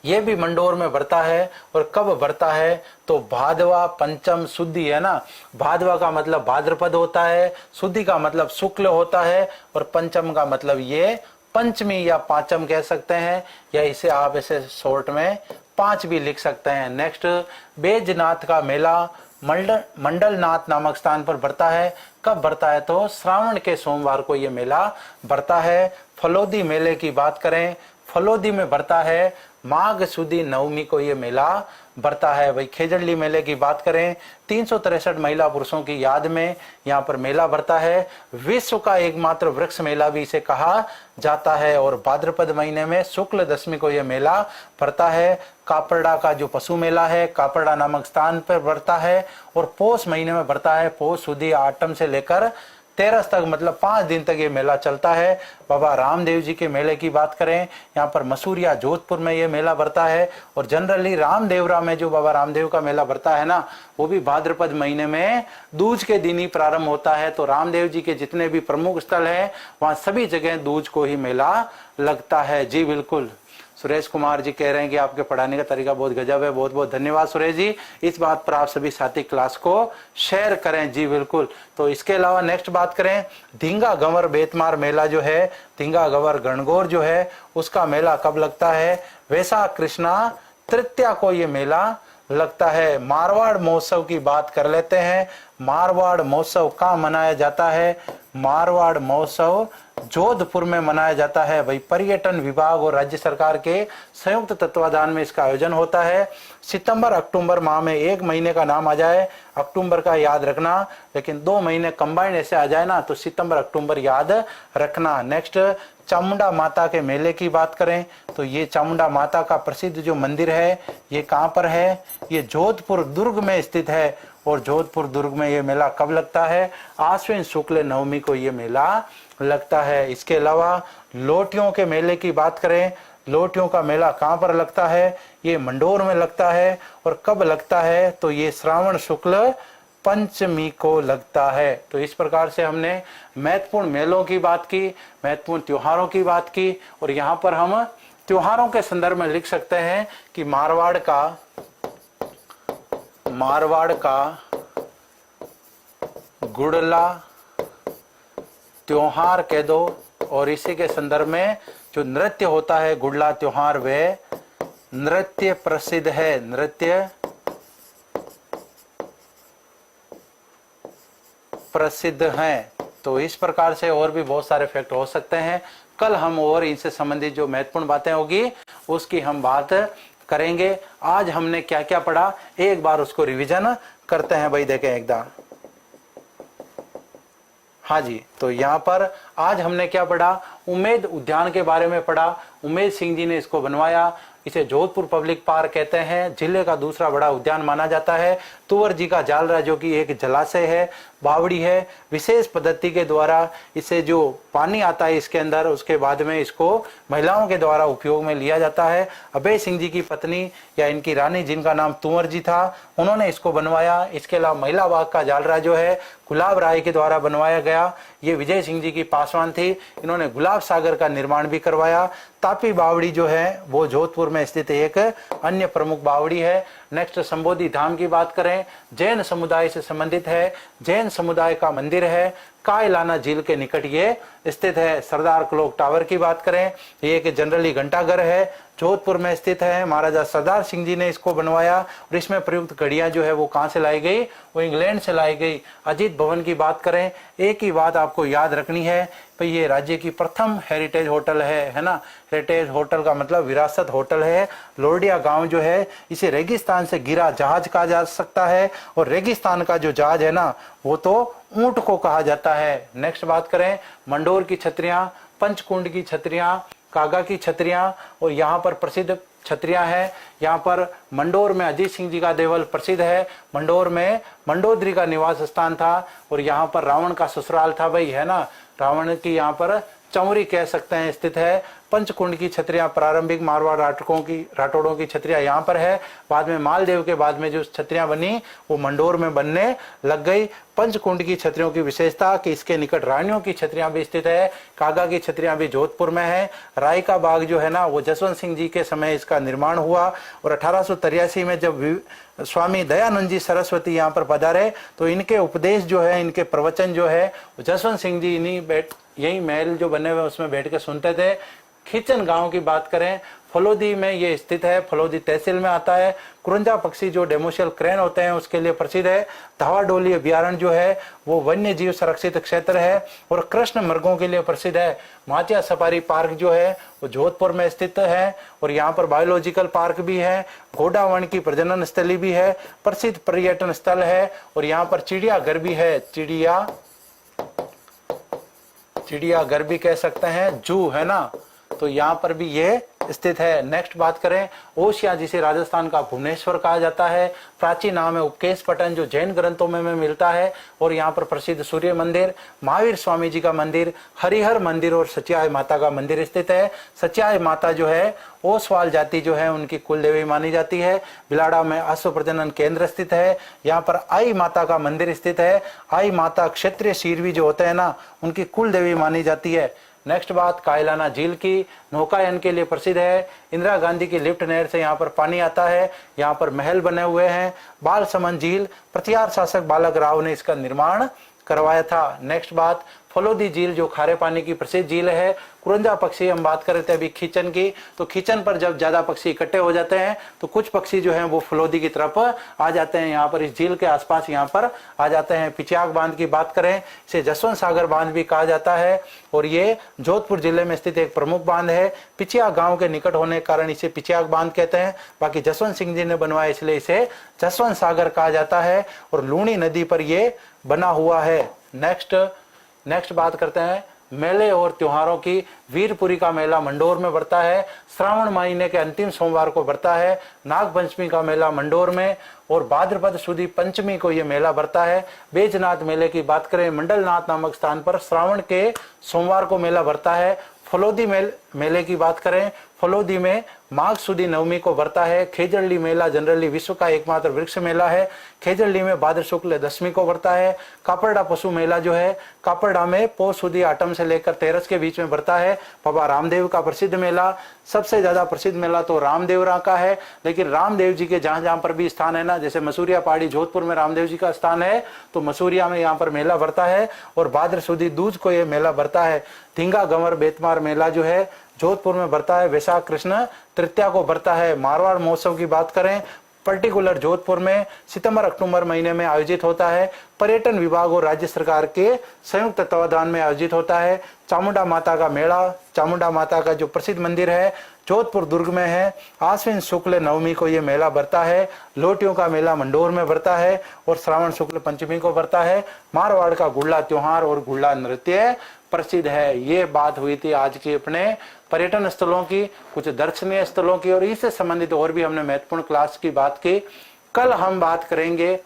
S1: यह भी मंडोर में भरता है। और कब भरता है? तो भादवा पंचम शुद्धि, है ना। भादवा का मतलब भाद्रपद होता है, शुद्धि का मतलब शुक्ल होता है, और पंचम का मतलब ये पंचमी या पांचम कह सकते हैं, या इसे आप इसे शॉर्ट में 5 भी लिख सकते हैं। नेक्स्ट, बैजनाथ का मेला मंडलनाथ नामक स्थान पर भरता है। कब भरता है? तो श्रावण के सोमवार को यह मेला भरता है। फलोदी मेले की बात करें, फलोदी में भरता है माघ सुदी नवमी को ये मेला भरता है। भाई खेजड़ली मेले की बात करें 363 महिला पुरुषों की याद में यहाँ पर मेला भरता है। विश्व का एकमात्र वृक्ष मेला भी इसे कहा जाता है। और भाद्रपद महीने में शुक्ल दशमी को यह मेला भरता है। कापरड़ा का जो पशु मेला है कापरड़ा नामक स्थान पर भरता है और पोष महीने में भरता है। पोष सुदी आठम से लेकर 13 तक मतलब 5 दिन तक ये मेला चलता है। बाबा रामदेव जी के मेले की बात करें यहाँ पर मसूरिया जोधपुर में ये मेला भरता है। और जनरली रामदेवरा में जो बाबा रामदेव का मेला भरता है ना वो भी भाद्रपद महीने में दूज के दिन ही प्रारंभ होता है। तो रामदेव जी के जितने भी प्रमुख स्थल हैं वहां सभी जगह दूज को ही मेला लगता है। जी बिल्कुल, सुरेश कुमार जी कह रहे हैं कि आपके पढ़ाने का तरीका बहुत गजब है। बहुत बहुत धन्यवाद सुरेश जी। इस बात पर आप सभी साथी क्लास को शेयर करें। जी बिल्कुल। तो इसके अलावा नेक्स्ट बात करें धींगा गंवर बेतमार मेला जो है धींगा गंवर गणगौर जो है उसका मेला कब लगता है? वैशाख कृष्णा तृतीया को ये मेला लगता है। मारवाड़ महोत्सव की बात कर लेते हैं। मारवाड़ महोत्सव कहाँ मनाया जाता है? मारवाड़ महोत्सव जोधपुर में मनाया जाता है। भाई पर्यटन विभाग और राज्य सरकार के संयुक्त तत्वाधान में इसका आयोजन होता है। सितंबर अक्टूबर माह में एक महीने का नाम आ जाए अक्टूबर का याद रखना, लेकिन 2 महीने कंबाइंड ऐसे आ जाए ना तो सितंबर अक्टूबर याद रखना। नेक्स्ट चामुंडा माता के मेले की बात करें तो ये चामुंडा माता का प्रसिद्ध जो मंदिर है ये कहाँ पर है? ये जोधपुर दुर्ग में स्थित है। और जोधपुर दुर्ग में ये मेला कब लगता है? आश्विन शुक्ल नवमी को ये मेला लगता है। इसके अलावा लोटियों के मेले की बात करें, लोटियों का मेला कहाँ पर लगता है? ये मंडोर में लगता है। और कब लगता है? तो ये श्रावण शुक्ल पंचमी को लगता है। तो इस प्रकार से हमने महत्वपूर्ण मेलों की बात की, महत्वपूर्ण त्योहारों की बात की। और यहाँ पर हम त्योहारों के संदर्भ में लिख सकते हैं कि मारवाड़ का गुड़ला त्योहार कह दो। और इसी के संदर्भ में जो नृत्य होता है गुड़ला त्योहार वे नृत्य प्रसिद्ध है। नृत्य प्रसिद्ध हैं। तो इस प्रकार से और भी बहुत सारे फैक्ट हो सकते हैं। कल हम और इनसे संबंधित जो महत्वपूर्ण बातें होगी उसकी हम बात करेंगे। आज हमने क्या क्या पढ़ा एक बार उसको रिवीजन करते हैं। भाई देखें एकदम। हाँ जी, तो यहाँ पर आज हमने क्या पढ़ा? उम्मेद उद्यान के बारे में पढ़ा। उमेद सिंह जी ने इसको बनवाया। इसे जोधपुर पब्लिक पार्क कहते हैं। जिले का दूसरा बड़ा उद्यान माना जाता है। तुवर जी का जालरा जो कि एक जलाशय है, बावड़ी है। विशेष पद्धति के द्वारा इसे जो पानी आता है इसके अंदर उसके बाद में इसको महिलाओं के द्वारा उपयोग में लिया जाता है। अभय सिंह जी की पत्नी या इनकी रानी जिनका नाम तुवर जी था उन्होंने इसको बनवाया। इसके अलावा महिला बाग का जालरा जो है गुलाब राय के द्वारा बनवाया गया। ये विजय सिंह जी की पासवान थी, इन्होंने गुलाब सागर का निर्माण भी करवाया। तापी बावड़ी जो है वो जोधपुर में स्थित एक अन्य प्रमुख बावड़ी है। नेक्स्ट संबोधि धाम की बात करें, जैन समुदाय से संबंधित है। जैन समुदाय का मंदिर है, कायलाना झील के निकट ये स्थित है। सरदार क्लॉक टावर की बात करें, ये एक जनरली घंटाघर है, जोधपुर में स्थित है। महाराजा सरदार सिंह जी ने इसको बनवाया और इसमें प्रयुक्त घड़ियां जो है वो कहां से लाई गई? वो इंग्लैंड से लाई गई। अजीत भवन की बात करें, एक ही बात आपको याद रखनी है भाई, ये राज्य की प्रथम हेरिटेज होटल है ना। हेरिटेज होटल का मतलब विरासत होटल है। लोरडिया गांव जो है इसे रेगिस्तान से गिरा जहाज कहा जा सकता है। और रेगिस्तान का जो जहाज है ना वो तो ऊंट को कहा जाता है। नेक्स्ट बात करें, मंडोर की छतरियां, पंचकुंड की छतरियां, कागा की छतरियां। और यहाँ पर प्रसिद्ध छतरियां हैं। यहाँ पर मंडोर में अजीत सिंह जी का देवल प्रसिद्ध है। मंडोर में मंडोदरी का निवास स्थान था। और यहाँ पर रावण का ससुराल था भाई, है ना। रावण की यहाँ पर चौरी कह सकते हैं स्थित है। पंचकुंड की छतरियां प्रारंभिक मारवाड़ राठौड़ों की छतरियां यहाँ पर है। बाद में मालदेव के बाद में जो छतरियां बनी वो मंडोर में बनने लग गई। पंचकुंड की छतरियों की विशेषता कि इसके निकट रानियों की छतरियां भी स्थित है। कागा की छतरियां भी जोधपुर में है। राय का बाग जो है ना वो जसवंत सिंह जी के समय इसका निर्माण हुआ। और 1883 में जब स्वामी दयानंद जी सरस्वती यहाँ पर पधारे तो इनके उपदेश जो है, इनके प्रवचन जो है जसवंत सिंह जी यही महल जो बने हुए उसमें बैठ के सुनते थे। खिचन गांव की बात करें, फलोदी में ये स्थित है, फलोदी तहसील में आता है। कुरंजा पक्षी जो डेमोशियल क्रेन होते हैं उसके लिए प्रसिद्ध है। धावाडोली अभ्यारण्य जो है वो वन्य जीव संरक्षित क्षेत्र है और कृष्ण मृगों के लिए प्रसिद्ध है। माचिया सफारी पार्क जो है वो जोधपुर में स्थित है और यहाँ पर बायोलॉजिकल पार्क भी है, घोड़ावण की प्रजनन स्थली भी है, प्रसिद्ध पर्यटन स्थल है और यहाँ पर चिड़ियाघर भी है, चिड़ियाघर भी कह सकते हैं, जू है ना, तो यहाँ पर भी ये स्थित है। नेक्स्ट बात करें, ओसिया जिसे राजस्थान का भुवनेश्वर कहा जाता है, प्राचीन नाम है उपकेश पटन जो जैन ग्रंथों में मिलता है और यहाँ पर प्रसिद्ध सूर्य मंदिर, महावीर स्वामी जी का मंदिर, हरिहर मंदिर और सच्याय माता का मंदिर स्थित है। सच्याय माता जो है ओसवाल जाति जो है उनकी कुल देवी मानी जाती है। बिलाड़ा में अश्व प्रजनन केंद्र स्थित है। यहाँ पर आई माता का मंदिर स्थित है। आई माता क्षत्रिय शीरवी जो होते हैं ना उनकी कुल देवी मानी जाती है। नेक्स्ट बात, कायलाना झील की, नौकायन के लिए प्रसिद्ध है। इंदिरा गांधी की लिफ्ट नहर से यहाँ पर पानी आता है। यहाँ पर महल बने हुए हैं। बालसमंद झील, प्रतिहार शासक बालक राव ने इसका निर्माण करवाया था। नेक्स्ट बात, फलोदी झील जो खारे पानी की प्रसिद्ध झील है। कुरंजा पक्षी, हम बात कर रहे थे अभी खींचन की, तो खींचन पर जब ज्यादा पक्षी इकट्ठे हो जाते हैं तो कुछ पक्षी जो हैं वो फलोदी की तरफ आ जाते हैं, यहाँ पर इस झील के आसपास यहाँ पर आ जाते हैं। पिचियाग बांध की बात करें, इसे जसवंत सागर बांध भी कहा जाता है और ये जोधपुर जिले में स्थित एक प्रमुख बांध है। पिचियाग गांव के निकट होने के कारण इसे पिचियाग बांध कहते हैं। बाकी जसवंत सिंह जी ने बनवाया इसलिए इसे जसवंत सागर कहा जाता है और लूणी नदी पर ये बना हुआ है। नेक्स्ट बात करते हैं मेले और त्योहारों की। वीरपुरी का मेला मंडोर में बढ़ता है, श्रावण महीने के अंतिम सोमवार को बढ़ता है। नागपंचमी का मेला मंडोर में और भाद्रपद सुदी पंचमी को यह मेला बढ़ता है। बैजनाथ मेले की बात करें, मंडलनाथ नामक स्थान पर श्रावण के सोमवार को मेला बढ़ता है। फलोदी मेले की बात करें, फलोदी में माघ सुदी नवमी को बढ़ता है। खेजड़ली मेला जनरली विश्व का एकमात्र वृक्ष मेला है। खेजड़ली में भाद्र शुक्ल दशमी को बढ़ता है। कापरडा पशु मेला जो है कापरडा में पौष सुदी आठम से लेकर तेरस के बीच में बढ़ता है। बाबा रामदेव का प्रसिद्ध मेला, सबसे ज्यादा प्रसिद्ध मेला तो रामदेवरा का है, लेकिन रामदेव जी के जहां जहां पर भी स्थान है ना, जैसे मसूरिया पहाड़ी जोधपुर में रामदेव जी का स्थान है तो मसूरिया में यहाँ पर मेला बढ़ता है और भाद्र सुदी दूज को यह मेला बढ़ता है। धिंगा गंवर बेतमार मेला जो है जोधपुर में बढ़ता है। वैशाख कृष्ण तृतीया को बढ़ता है। मारवाड़ महोत्सव की बात करें, पर्टिकुलर जोधपुर में सितंबर अक्टूबर महीने में आयोजित होता है। पर्यटन विभाग और राज्य सरकार के संयुक्त तत्वाधान में आयोजित होता है। चामुंडा माता का मेला, चामुंडा माता का जो प्रसिद्ध मंदिर है जोधपुर दुर्ग में है। आश्विन शुक्ल नवमी को ये मेला बढ़ता है। लोटियों का मेला मंडोर में बढ़ता है और श्रावण शुक्ल पंचमी को बढ़ता है। मारवाड़ का गुड़ला त्योहार और गुड़ला नृत्य प्रसिद्ध है। ये बात हुई थी आज के अपने पर्यटन स्थलों की, कुछ दर्शनीय स्थलों की और इससे संबंधित और भी हमने महत्वपूर्ण क्लास की बात की। कल हम बात करेंगे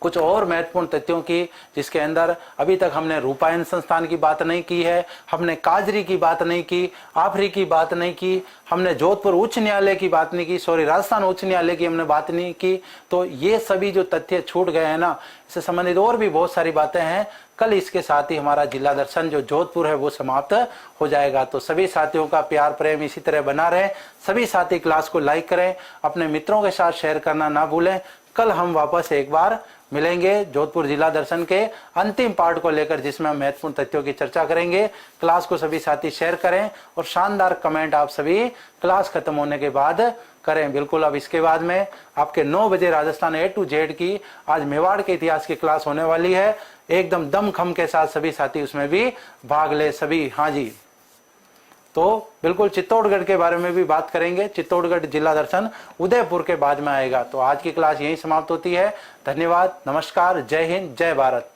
S1: कुछ और महत्वपूर्ण तथ्यों की, जिसके अंदर अभी तक हमने रूपायन संस्थान की बात नहीं की है, हमने काजरी की बात नहीं की, आफरी की बात नहीं की, हमने जोधपुर उच्च न्यायालय की बात नहीं की, राजस्थान उच्च न्यायालय की हमने बात नहीं की। तो ये सभी जो तथ्य छूट गए हैं ना, इससे संबंधित और भी बहुत सारी बातें हैं। कल इसके साथ ही हमारा जिला दर्शन जो जोधपुर है वो समाप्त हो जाएगा। तो सभी साथियों का प्यार प्रेम इसी तरह बना रहे। सभी साथी क्लास को लाइक करें, अपने मित्रों के साथ शेयर करना ना भूलें। कल हम वापस एक बार मिलेंगे जोधपुर जिला दर्शन के अंतिम पार्ट को लेकर, जिसमें हम महत्वपूर्ण तथ्यों की चर्चा करेंगे। क्लास को सभी साथी शेयर करें और शानदार कमेंट आप सभी क्लास खत्म होने के बाद करें। बिल्कुल, अब इसके बाद में आपके 9 बजे राजस्थान A to Z की आज मेवाड़ के इतिहास की क्लास होने वाली है। एकदम दमखम के साथ सभी साथी उसमें भी भाग ले सभी। हाँ जी, तो बिल्कुल चित्तौड़गढ़ के बारे में भी बात करेंगे। चित्तौड़गढ़ जिला दर्शन उदयपुर के बाद में आएगा। तो आज की क्लास यहीं समाप्त होती है। धन्यवाद, नमस्कार, जय हिंद, जय भारत।